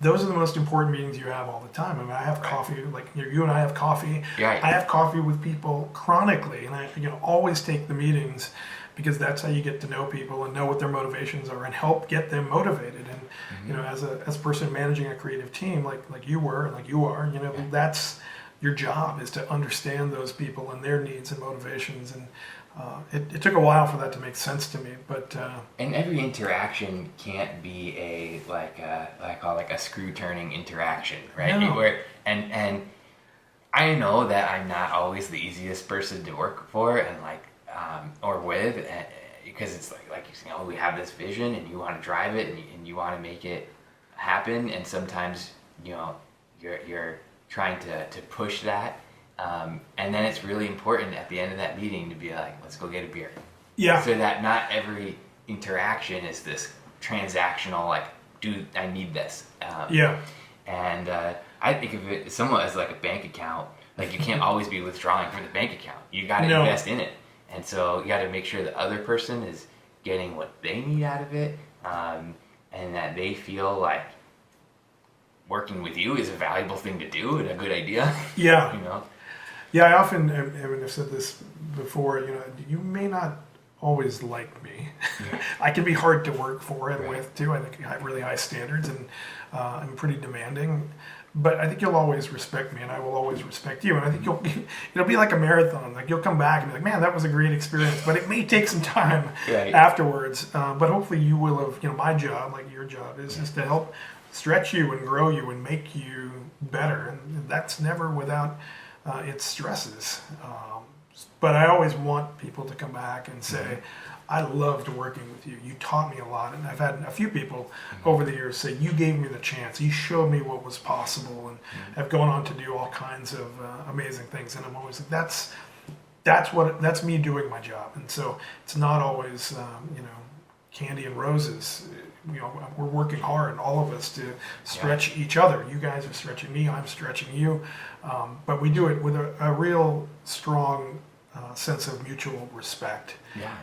those are the most important meetings you have all the time. I mean, I have coffee, like you and I have coffee. I have coffee with people chronically, and I always take the meetings because that's how you get to know people and know what their motivations are and help get them motivated. And as a person managing a creative team like you were and like you are, that's your job, is to understand those people and their needs and motivations. And it took a while for that to make sense to me, but and every interaction can't be I call a screw turning interaction, right? No. And I know that I'm not always the easiest person to work for and or with, because it's like we have this vision and you want to drive it and you want to make it happen, and sometimes you're trying to push that. And then it's really important at the end of that meeting to be like, let's go get a beer. Yeah. So that not every interaction is this transactional, like, dude, I need this. And I think of it somewhat as like a bank account. Like, you can't always be withdrawing from the bank account. You got to invest in it. And so you got to make sure the other person is getting what they need out of it, and that they feel like working with you is a valuable thing to do and a good idea. Yeah. Yeah, I often, I've said this before, you may not always like me. I can be hard to work for and with too. I think I have really high standards and I'm pretty demanding. But I think you'll always respect me, and I will always respect you. And I think it'll be like a marathon. Like, you'll come back and be like, man, that was a great experience. But it may take some time afterwards. But hopefully you will have, my job, like your job, is just to help stretch you and grow you and make you better. And that's never without its stresses. But I always want people to come back and say, I loved working with you. You taught me a lot. And I've had a few people over the years say, you gave me the chance. You showed me what was possible, and have gone on to do all kinds of amazing things. And I'm always like, that's me doing my job. And so it's not always, candy and roses. We're working hard, all of us, to stretch each other. You guys are stretching me. I'm stretching you. But we do it with a real strong sense of mutual respect,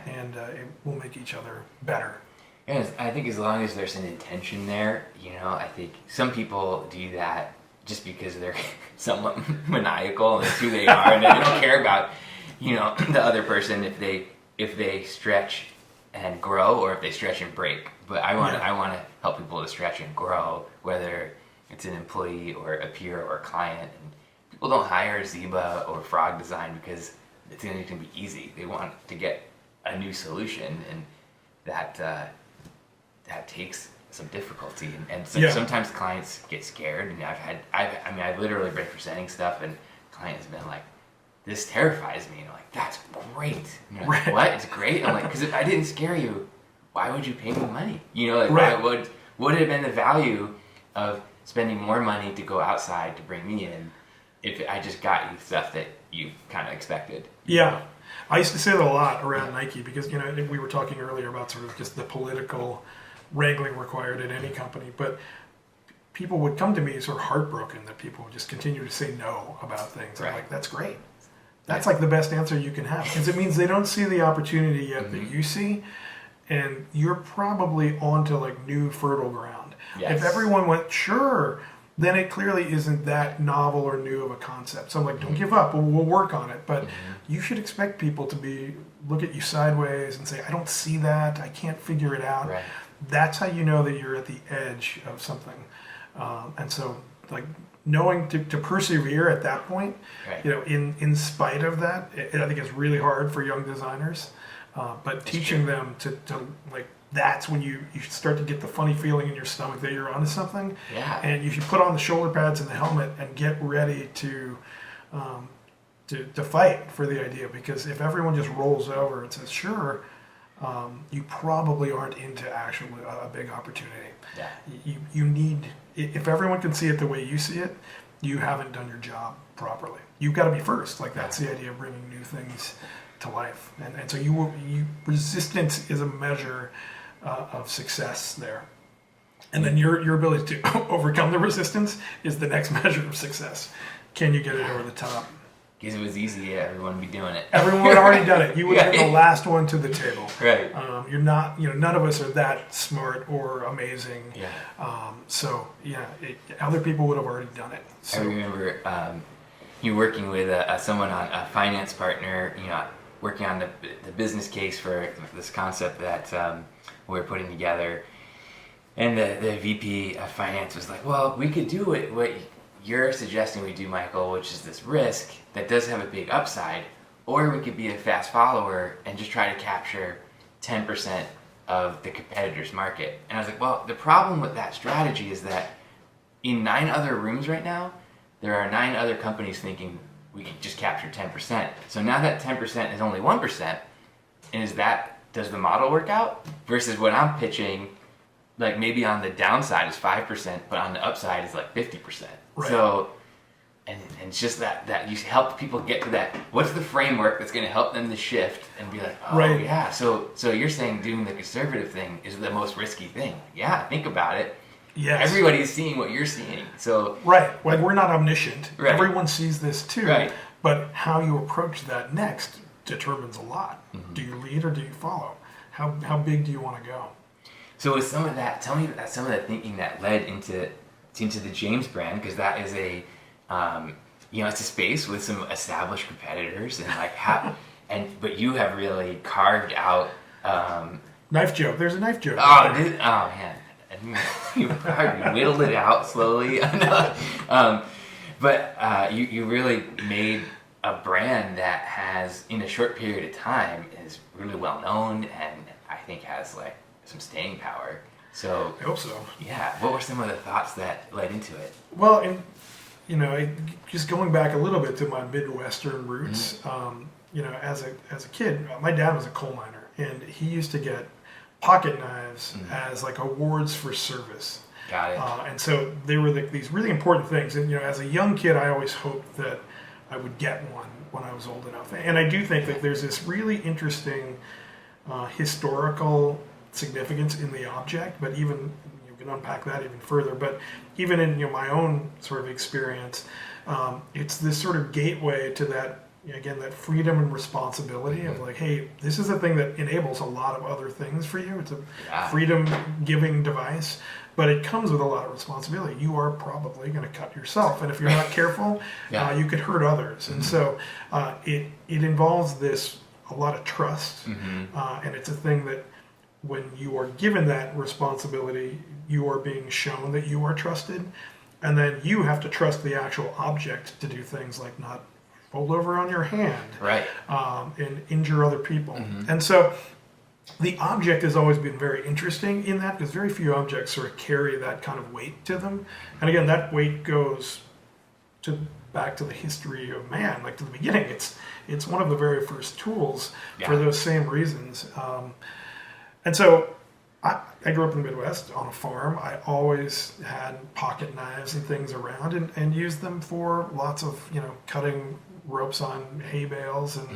and it will make each other better. And I think as long as there's an intention there, I think some people do that just because they're somewhat maniacal and that's who they are, and they don't care about, the other person if they stretch and grow or if they stretch and break. But I want to help people to stretch and grow, whether it's an employee or a peer or a client. And people don't hire Zeba or Frog Design because it's going to be easy. They want to get a new solution, and that takes some difficulty. And sometimes clients get scared. And I've literally been presenting stuff, and clients have been like, "This terrifies me." And I'm like, "That's great." And you're like, "What? It's great?" I'm like, "Because if I didn't scare you, why would you pay me money? Why would it have been the value of spending more money to go outside to bring me in if I just got you stuff that you kind of expected?" Yeah. I used to say that a lot around Nike because, we were talking earlier about sort of just the political wrangling required at any company, but people would come to me sort of heartbroken that people would just continue to say no about things. I'm like, that's great. That's like the best answer you can have, because it means they don't see the opportunity yet that you see, and you're probably onto like new fertile ground. Yes. If everyone went, sure, then it clearly isn't that novel or new of a concept. So I'm like, don't give up, we'll work on it. But you should expect people to look at you sideways and say, I don't see that, I can't figure it out. Right. That's how you know that you're at the edge of something. And so like knowing to persevere at that point, right. In spite of that, I think it's really hard for young designers. But that's teaching true. Them to like, that's when you start to get the funny feeling in your stomach that you're onto something. Yeah. And you should put on the shoulder pads and the helmet and get ready to fight for the idea. Because if everyone just rolls over and says, sure, you probably aren't into actually a big opportunity. Yeah. You need, if everyone can see it the way you see it, you haven't done your job properly. You've got to be first. Like that's the idea of bringing new things to life. And so resistance is a measure of success there. And then your ability to overcome the resistance is the next measure of success. Can you get it over the top? Because it was easy, everyone would be doing it. Everyone would have already done it. You would have been the last one to the table. Right. You're not, none of us are that smart or amazing. Yeah. Other people would have already done it. So. I remember you working with someone on a finance partner, working on the business case for this concept that we were putting together. And the VP of finance was like, well, we could do it. What you're suggesting we do, Michael, which is this risk that does have a big upside, or we could be a fast follower and just try to capture 10% of the competitor's market. And I was like, well, the problem with that strategy is that in 9 other rooms right now, there are 9 other companies thinking we can just capture 10%. So now that 10% is only 1%, and does the model work out? Versus what I'm pitching, like maybe on the downside is 5%, but on the upside is like 50%. Right. So, and it's just that you help people get to that. What's the framework that's going to help them to shift and be like, oh right. Yeah. So you're saying doing the conservative thing is the most risky thing? Yeah. Think about it. Yes. Everybody's seeing what you're seeing. So right. Like we're not omniscient. Right. Everyone sees this too. Right. But how you approach that next determines a lot. Mm-hmm. Do you lead or do you follow? How big do you want to go? So with some of that, tell me about some of the thinking that led into the James brand, because that is it's a space with some established competitors and like but you have really carved out knife joke. There's a knife joke. Oh man, you whittled it out slowly. But you really made a brand that has, in a short period of time, is really well known and I think has like some staying power. So I hope so. Yeah. What were some of the thoughts that led into it? Well, just going back a little bit to my Midwestern roots, mm-hmm. As a kid, my dad was a coal miner, and he used to get pocket knives mm-hmm. as like awards for service. Got it. And so they were these really important things. And as a young kid, I always hoped that I would get one when I was old enough. And I do think that there's this really interesting historical significance in the object, but even you can unpack that even further. But even in my own sort of experience, it's this sort of gateway to that again, that freedom and responsibility of like, hey, this is a thing that enables a lot of other things for you. It's a freedom giving device, but it comes with a lot of responsibility. You are probably going to cut yourself, and if you're not careful, you could hurt others. And so it involves a lot of trust, and it's a thing that when you are given that responsibility, you are being shown that you are trusted, and then you have to trust the actual object to do things like not fold over on your hand, right, and injure other people. And so the object has always been very interesting in that, because very few objects sort of carry that kind of weight to them. And again, that weight goes back to the history of man, like to the beginning. It's one of the very first tools for those same reasons. And so I grew up in the Midwest on a farm. I always had pocket knives and things around, and used them for lots of, cutting ropes on hay bales and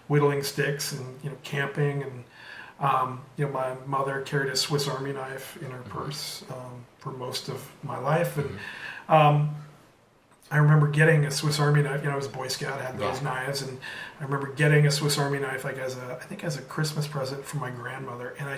whittling sticks, and camping. And my mother carried a Swiss Army knife in her purse for most of my life. And I remember getting a Swiss Army knife. I was a Boy Scout, had those knives, and I remember getting a Swiss Army knife like as a Christmas present from my grandmother. And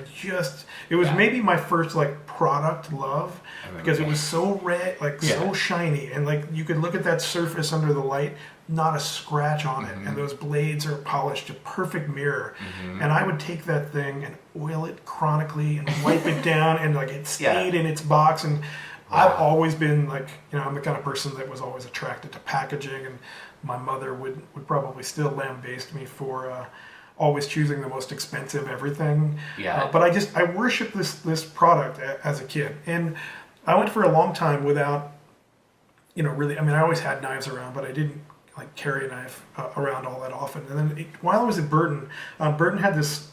it was maybe my first like product love, because it was so red, so shiny, and like you could look at that surface under the light, not a scratch on it, and those blades are polished, a perfect mirror. And I would take that thing and oil it chronically and wipe it down, and like it stayed in its box. And I've always been like, I'm the kind of person that was always attracted to packaging, and my mother would probably still lambaste me for always choosing the most expensive everything. But I worshiped this product as a kid, and I went for a long time without, really. I mean, I always had knives around, but I didn't like carry a knife around all that often. And then while I was at Burton, Burton had this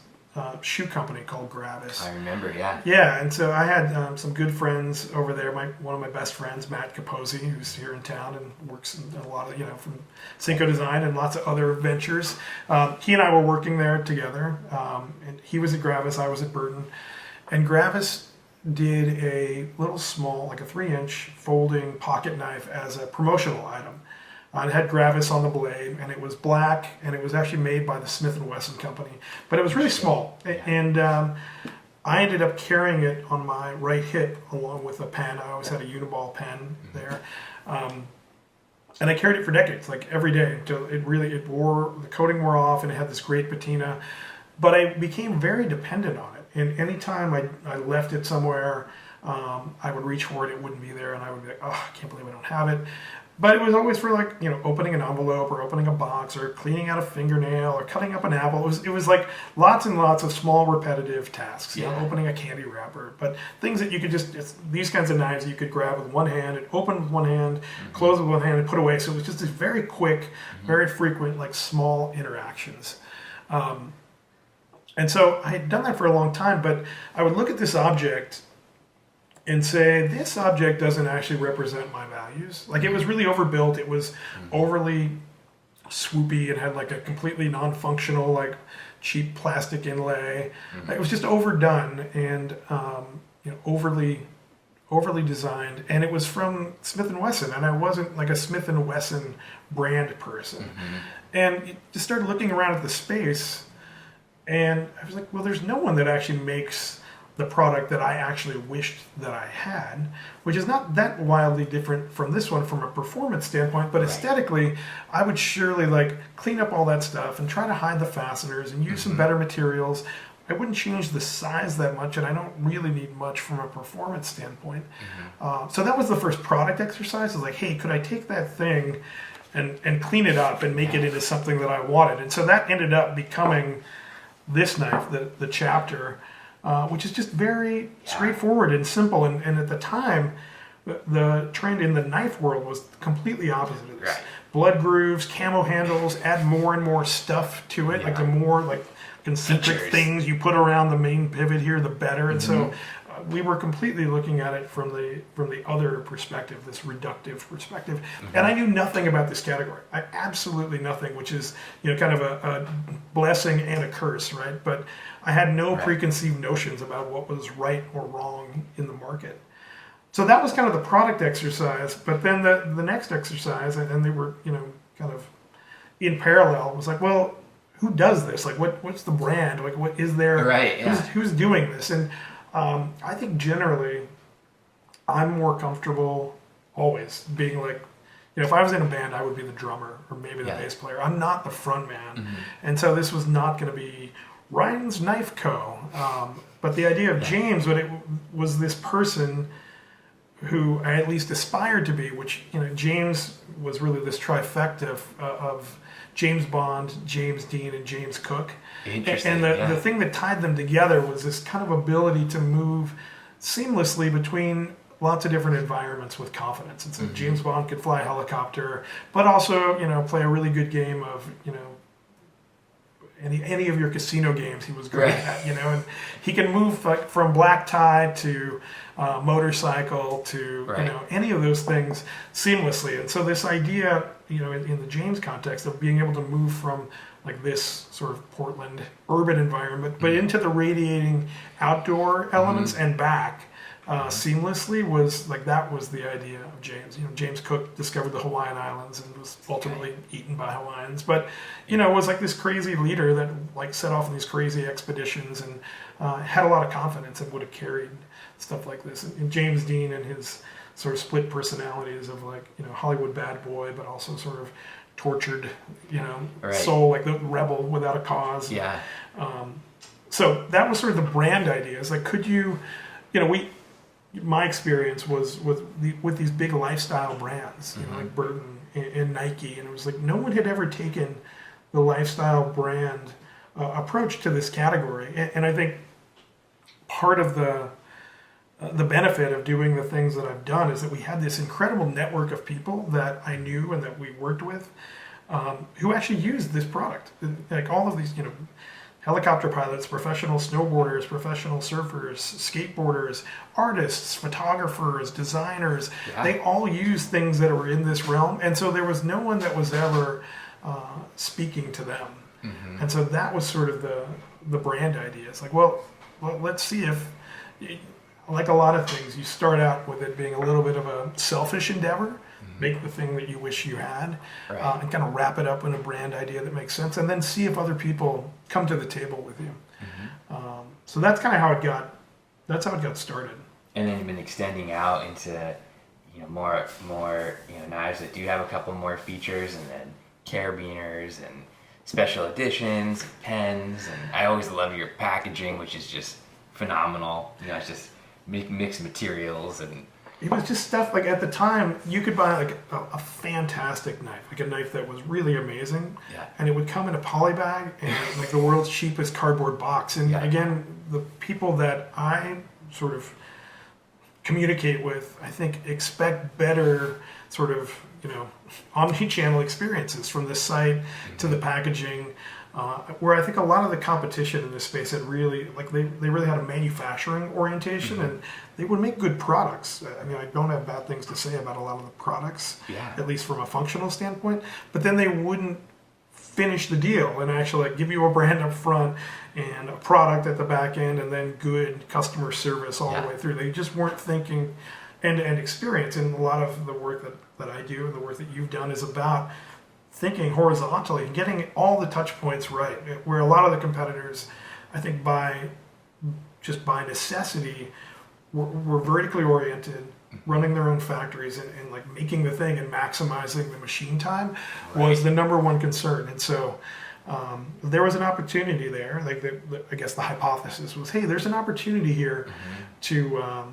shoe company called Gravis. I remember, yeah. Yeah, and so I had some good friends over there. One of my best friends, Matt Capozzi, who's here in town and works in a lot of, from Cinco Design and lots of other ventures. He and I were working there together, and he was at Gravis, I was at Burton. And Gravis did a little small, like a 3-inch folding pocket knife as a promotional item. It had Gravis on the blade, and it was black, and it was actually made by the Smith & Wesson company. But it was really small, and I ended up carrying it on my right hip along with a pen. I always had a Uniball pen there. And I carried it for decades, like every day, until the coating wore off, and it had this great patina. But I became very dependent on it. And anytime I left it somewhere, I would reach for it, it wouldn't be there, and I would be like, oh, I can't believe I don't have it. But it was always for like, opening an envelope or opening a box or cleaning out a fingernail or cutting up an apple. It was like lots and lots of small repetitive tasks, opening a candy wrapper. But things that you could these kinds of knives you could grab with one hand and open with one hand, close with one hand and put away. So it was just this very quick, very frequent, like small interactions. And so I had done that for a long time, but I would look at this object and say, this object doesn't actually represent my values. Like, it was really overbuilt. It was overly swoopy. It had like a completely non-functional, like cheap plastic inlay. It was just overdone and overly designed. And it was from Smith & Wesson, and I wasn't like a Smith & Wesson brand person. And just started looking around at the space, and I was like, well, there's no one that actually makes the product that I actually wished that I had, which is not that wildly different from this one from a performance standpoint, but aesthetically, I would surely like clean up all that stuff and try to hide the fasteners and use some better materials. I wouldn't change the size that much, and I don't really need much from a performance standpoint. So that was the first product exercise. I was like, hey, could I take that thing and clean it up and make it into something that I wanted? And so that ended up becoming this knife, the Chapter, which is just very straightforward and simple. And at the time, the trend in the knife world was completely opposite of this. Blood grooves, camo handles, add more and more stuff to it. Like the more like concentric things you put around the main pivot here, the better. And so we were completely looking at it from the other perspective, this reductive perspective. And I knew nothing about this category. Absolutely nothing, which is kind of a blessing and a curse, right? But I had no preconceived notions about what was right or wrong in the market. So that was kind of the product exercise. But then the next exercise, and they were kind of in parallel was like, well, who does this? Like, what's the brand? Like, what is there? Right. Yeah. Who's doing this? And I think generally, I'm more comfortable always being like, if I was in a band, I would be the drummer or maybe the bass player. I'm not the front man. And so this was not going to be Ryan's Knife Co. But the idea of James, what it was this person who I at least aspired to be, which, James was really this trifecta of James Bond, James Dean, and James Cook. Interesting. And the thing that tied them together was this kind of ability to move seamlessly between lots of different environments with confidence. And so James Bond could fly a helicopter, but also, play a really good game of, any of your casino games he was great at, and he can move like from black tie to motorcycle to, any of those things seamlessly. And so this idea, in the James context of being able to move from like this sort of Portland urban environment, but into the radiating outdoor elements and back, seamlessly was like, that was the idea of James. James Cook discovered the Hawaiian Islands and was ultimately eaten by Hawaiians, but was like this crazy leader that like set off on these crazy expeditions and had a lot of confidence and would have carried stuff like this. And James Dean and his sort of split personalities of like Hollywood bad boy, but also sort of tortured soul, like the rebel without a cause. So that was sort of the brand idea. It's like, could you my experience was with these big lifestyle brands, like Burton and Nike, and it was like no one had ever taken the lifestyle brand approach to this category. And I think part of the benefit of doing the things that I've done is that we had this incredible network of people that I knew and that we worked with who actually used this product. Like all of these, helicopter pilots, professional snowboarders, professional surfers, skateboarders, artists, photographers, designers, they all use things that are in this realm. And so there was no one that was ever speaking to them. And so that was sort of the brand idea. It's like, well, let's see if, like a lot of things, you start out with it being a little bit of a selfish endeavor, make the thing that you wish you had, and kind of wrap it up in a brand idea that makes sense, and then see if other people come to the table with you. So that's kind of how it got started. And then you've been extending out into, more, knives that do have a couple more features, and then carabiners and special editions, pens, and I always love your packaging, which is just phenomenal. It's just mixed materials, and it was just stuff like at the time you could buy like a fantastic knife, like a knife that was really amazing, and it would come in a poly bag and like the world's cheapest cardboard box. And again, the people that I sort of communicate with, I think, expect better sort of omni-channel experiences from the site to the packaging. Where I think a lot of the competition in this space had really, like they really had a manufacturing orientation, and they would make good products. I mean, I don't have bad things to say about a lot of the products, at least from a functional standpoint, but then they wouldn't finish the deal and actually like give you a brand up front and a product at the back end and then good customer service all the way through. They just weren't thinking end-to-end experience. And a lot of the work that I do and the work that you've done is about thinking horizontally and getting all the touch points right, where a lot of the competitors, I think by necessity, were vertically oriented, running their own factories and like making the thing and maximizing the machine time was the number one concern. And so there was an opportunity there. Like I guess the hypothesis was, hey, there's an opportunity here to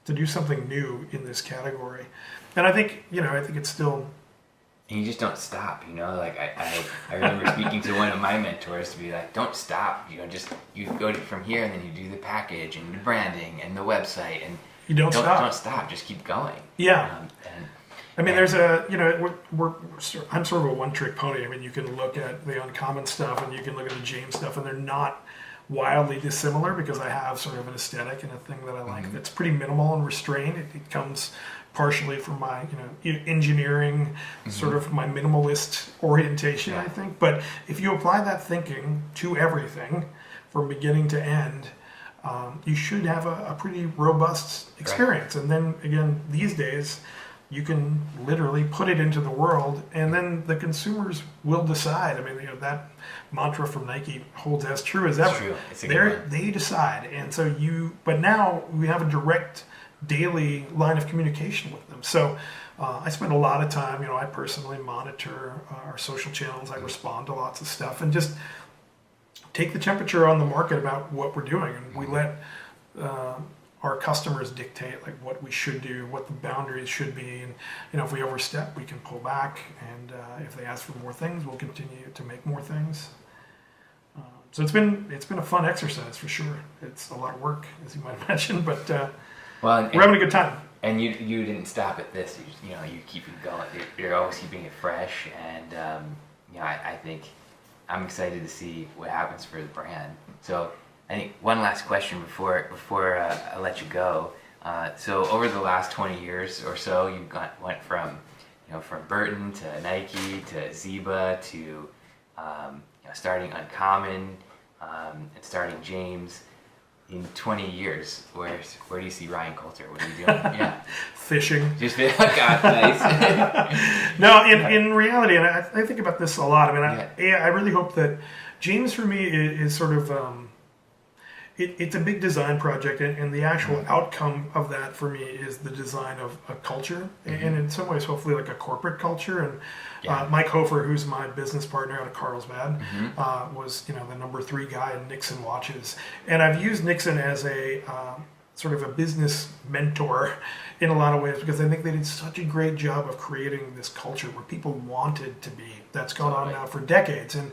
do something new in this category. And I think it's still. And you just don't stop, like I remember speaking to one of my mentors to be like, don't stop, you go from here and then you do the package and the branding and the website and you don't stop, just keep going. I mean, there's I'm sort of a one-trick pony. I mean, you can look at the Uncommon stuff and you can look at the James stuff, and they're not wildly dissimilar because I have sort of an aesthetic and a thing that I like that's pretty minimal and restrained. It comes partially from my engineering, sort of my minimalist orientation, I think. But if you apply that thinking to everything from beginning to end, you should have a pretty robust experience. And then again, these days, you can literally put it into the world, and then the consumers will decide. I mean, that mantra from Nike holds as true as ever. It's true. It's a good one. They decide, and so but now we have a direct daily line of communication with them. So I spend a lot of time. I personally monitor our social channels. I respond to lots of stuff, and just take the temperature on the market about what we're doing, and we let our customers dictate like what we should do, what the boundaries should be, and if we overstep, we can pull back, and if they ask for more things, we'll continue to make more things. So it's been a fun exercise for sure. It's a lot of work, as you might imagine, but we're having a good time. And you didn't stop at this. You keep it going. You're always keeping it fresh, and I think I'm excited to see what happens for the brand. So I think one last question before I let you go. So over the last 20 years or so, you went from Burton to Nike to Zeba to starting Uncommon and starting James. In 20 years, where do you see Ryan Coulter? What are you doing? Yeah, fishing. Just God, nice. No, in reality, and I think about this a lot. I mean, I really hope that James for me is sort of it's a big design project, and the actual outcome of that for me is the design of a culture, and in some ways, hopefully, like a corporate culture. And Mike Hofer, who's my business partner out of Carlsbad, was the number 3 guy in Nixon watches, and I've used Nixon as a sort of a business mentor in a lot of ways, because I think they did such a great job of creating this culture where people wanted to be. That's gone on now for decades, and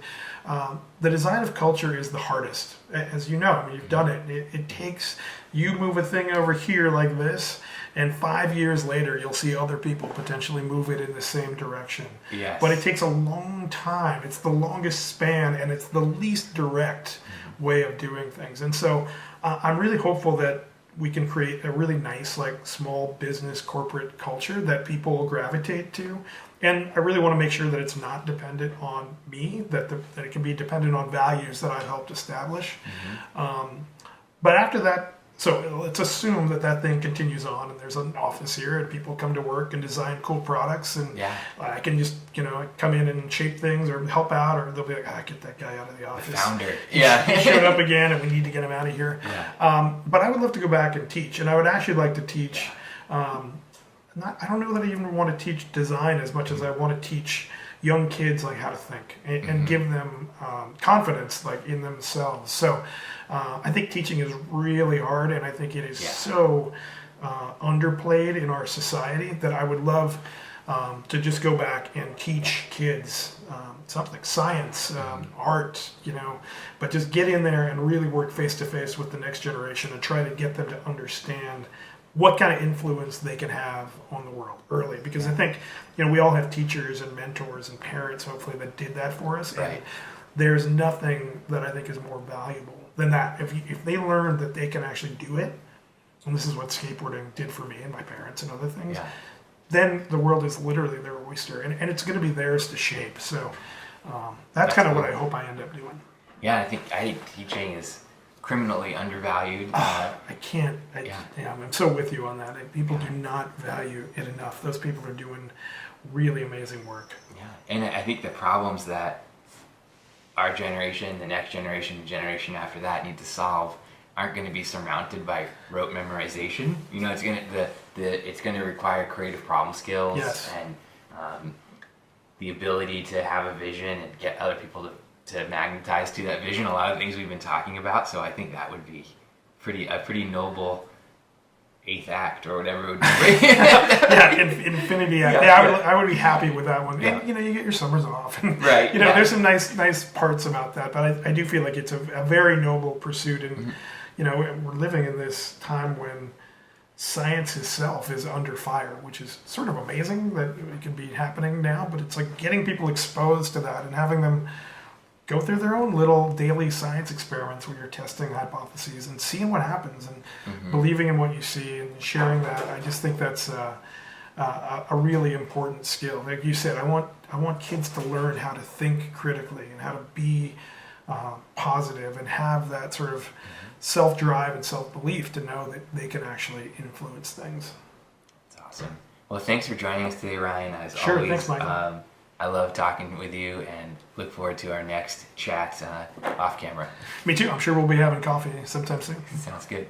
the design of culture is the hardest, as you know. I mean, you've done it. It takes, you move a thing over here like this, and 5 years later, you'll see other people potentially move it in the same direction. Yes. But it takes a long time. It's the longest span, and it's the least direct way of doing things. And so I'm really hopeful that we can create a really nice, like, small business corporate culture that people will gravitate to. And I really want to make sure that it's not dependent on me, that it can be dependent on values that I've helped establish. But after that, so let's assume that thing continues on, and there's an office here, and people come to work and design cool products, and I can just come in and shape things or help out, or they'll be like, get that guy out of the office. The founder. He showed up again, and we need to get him out of here. But I would love to go back and teach, and I would actually like to teach. I don't know that I even want to teach design as much as I want to teach young kids like how to think and give them confidence like in themselves. So I think teaching is really hard, and I think it is so underplayed in our society that I would love to just go back and teach kids something, science, art, but just get in there and really work face to face with the next generation and try to get them to understand what kind of influence they can have on the world early. Because I think, we all have teachers and mentors and parents, hopefully, that did that for us. Right. And there's nothing that I think is more valuable than that. If they learn that they can actually do it, and this is what skateboarding did for me and my parents and other things, then the world is literally their oyster, and it's going to be theirs to shape. So that's kind of what I hope I end up doing. Yeah, I think teaching is criminally undervalued. I'm so with you on that. People do not value it enough. Those people are doing really amazing work. Yeah, and I think the problems that our generation, the next generation, the generation after that need to solve aren't going to be surmounted by rote memorization. It's going to require creative problem skills and the ability to have a vision and get other people to magnetize to that vision. A lot of things we've been talking about. So I think that would be a pretty noble 8th act or whatever it would be. Infinity Act. I would be happy with that one. And, you get your summers off. And, there's some nice parts about that. But I do feel like it's a very noble pursuit. And, we're living in this time when science itself is under fire, which is sort of amazing that it can be happening now. But it's like getting people exposed to that and having them go through their own little daily science experiments where you're testing hypotheses and seeing what happens and believing in what you see and sharing that. I just think that's a really important skill. Like you said, I want kids to learn how to think critically and how to be positive and have that sort of self-drive and self-belief to know that they can actually influence things. That's awesome. Well, thanks for joining us today, Ryan. As Sure, always, thanks, Michael. I love talking with you and look forward to our next chat off camera. Me too. I'm sure we'll be having coffee sometime soon. Sounds good.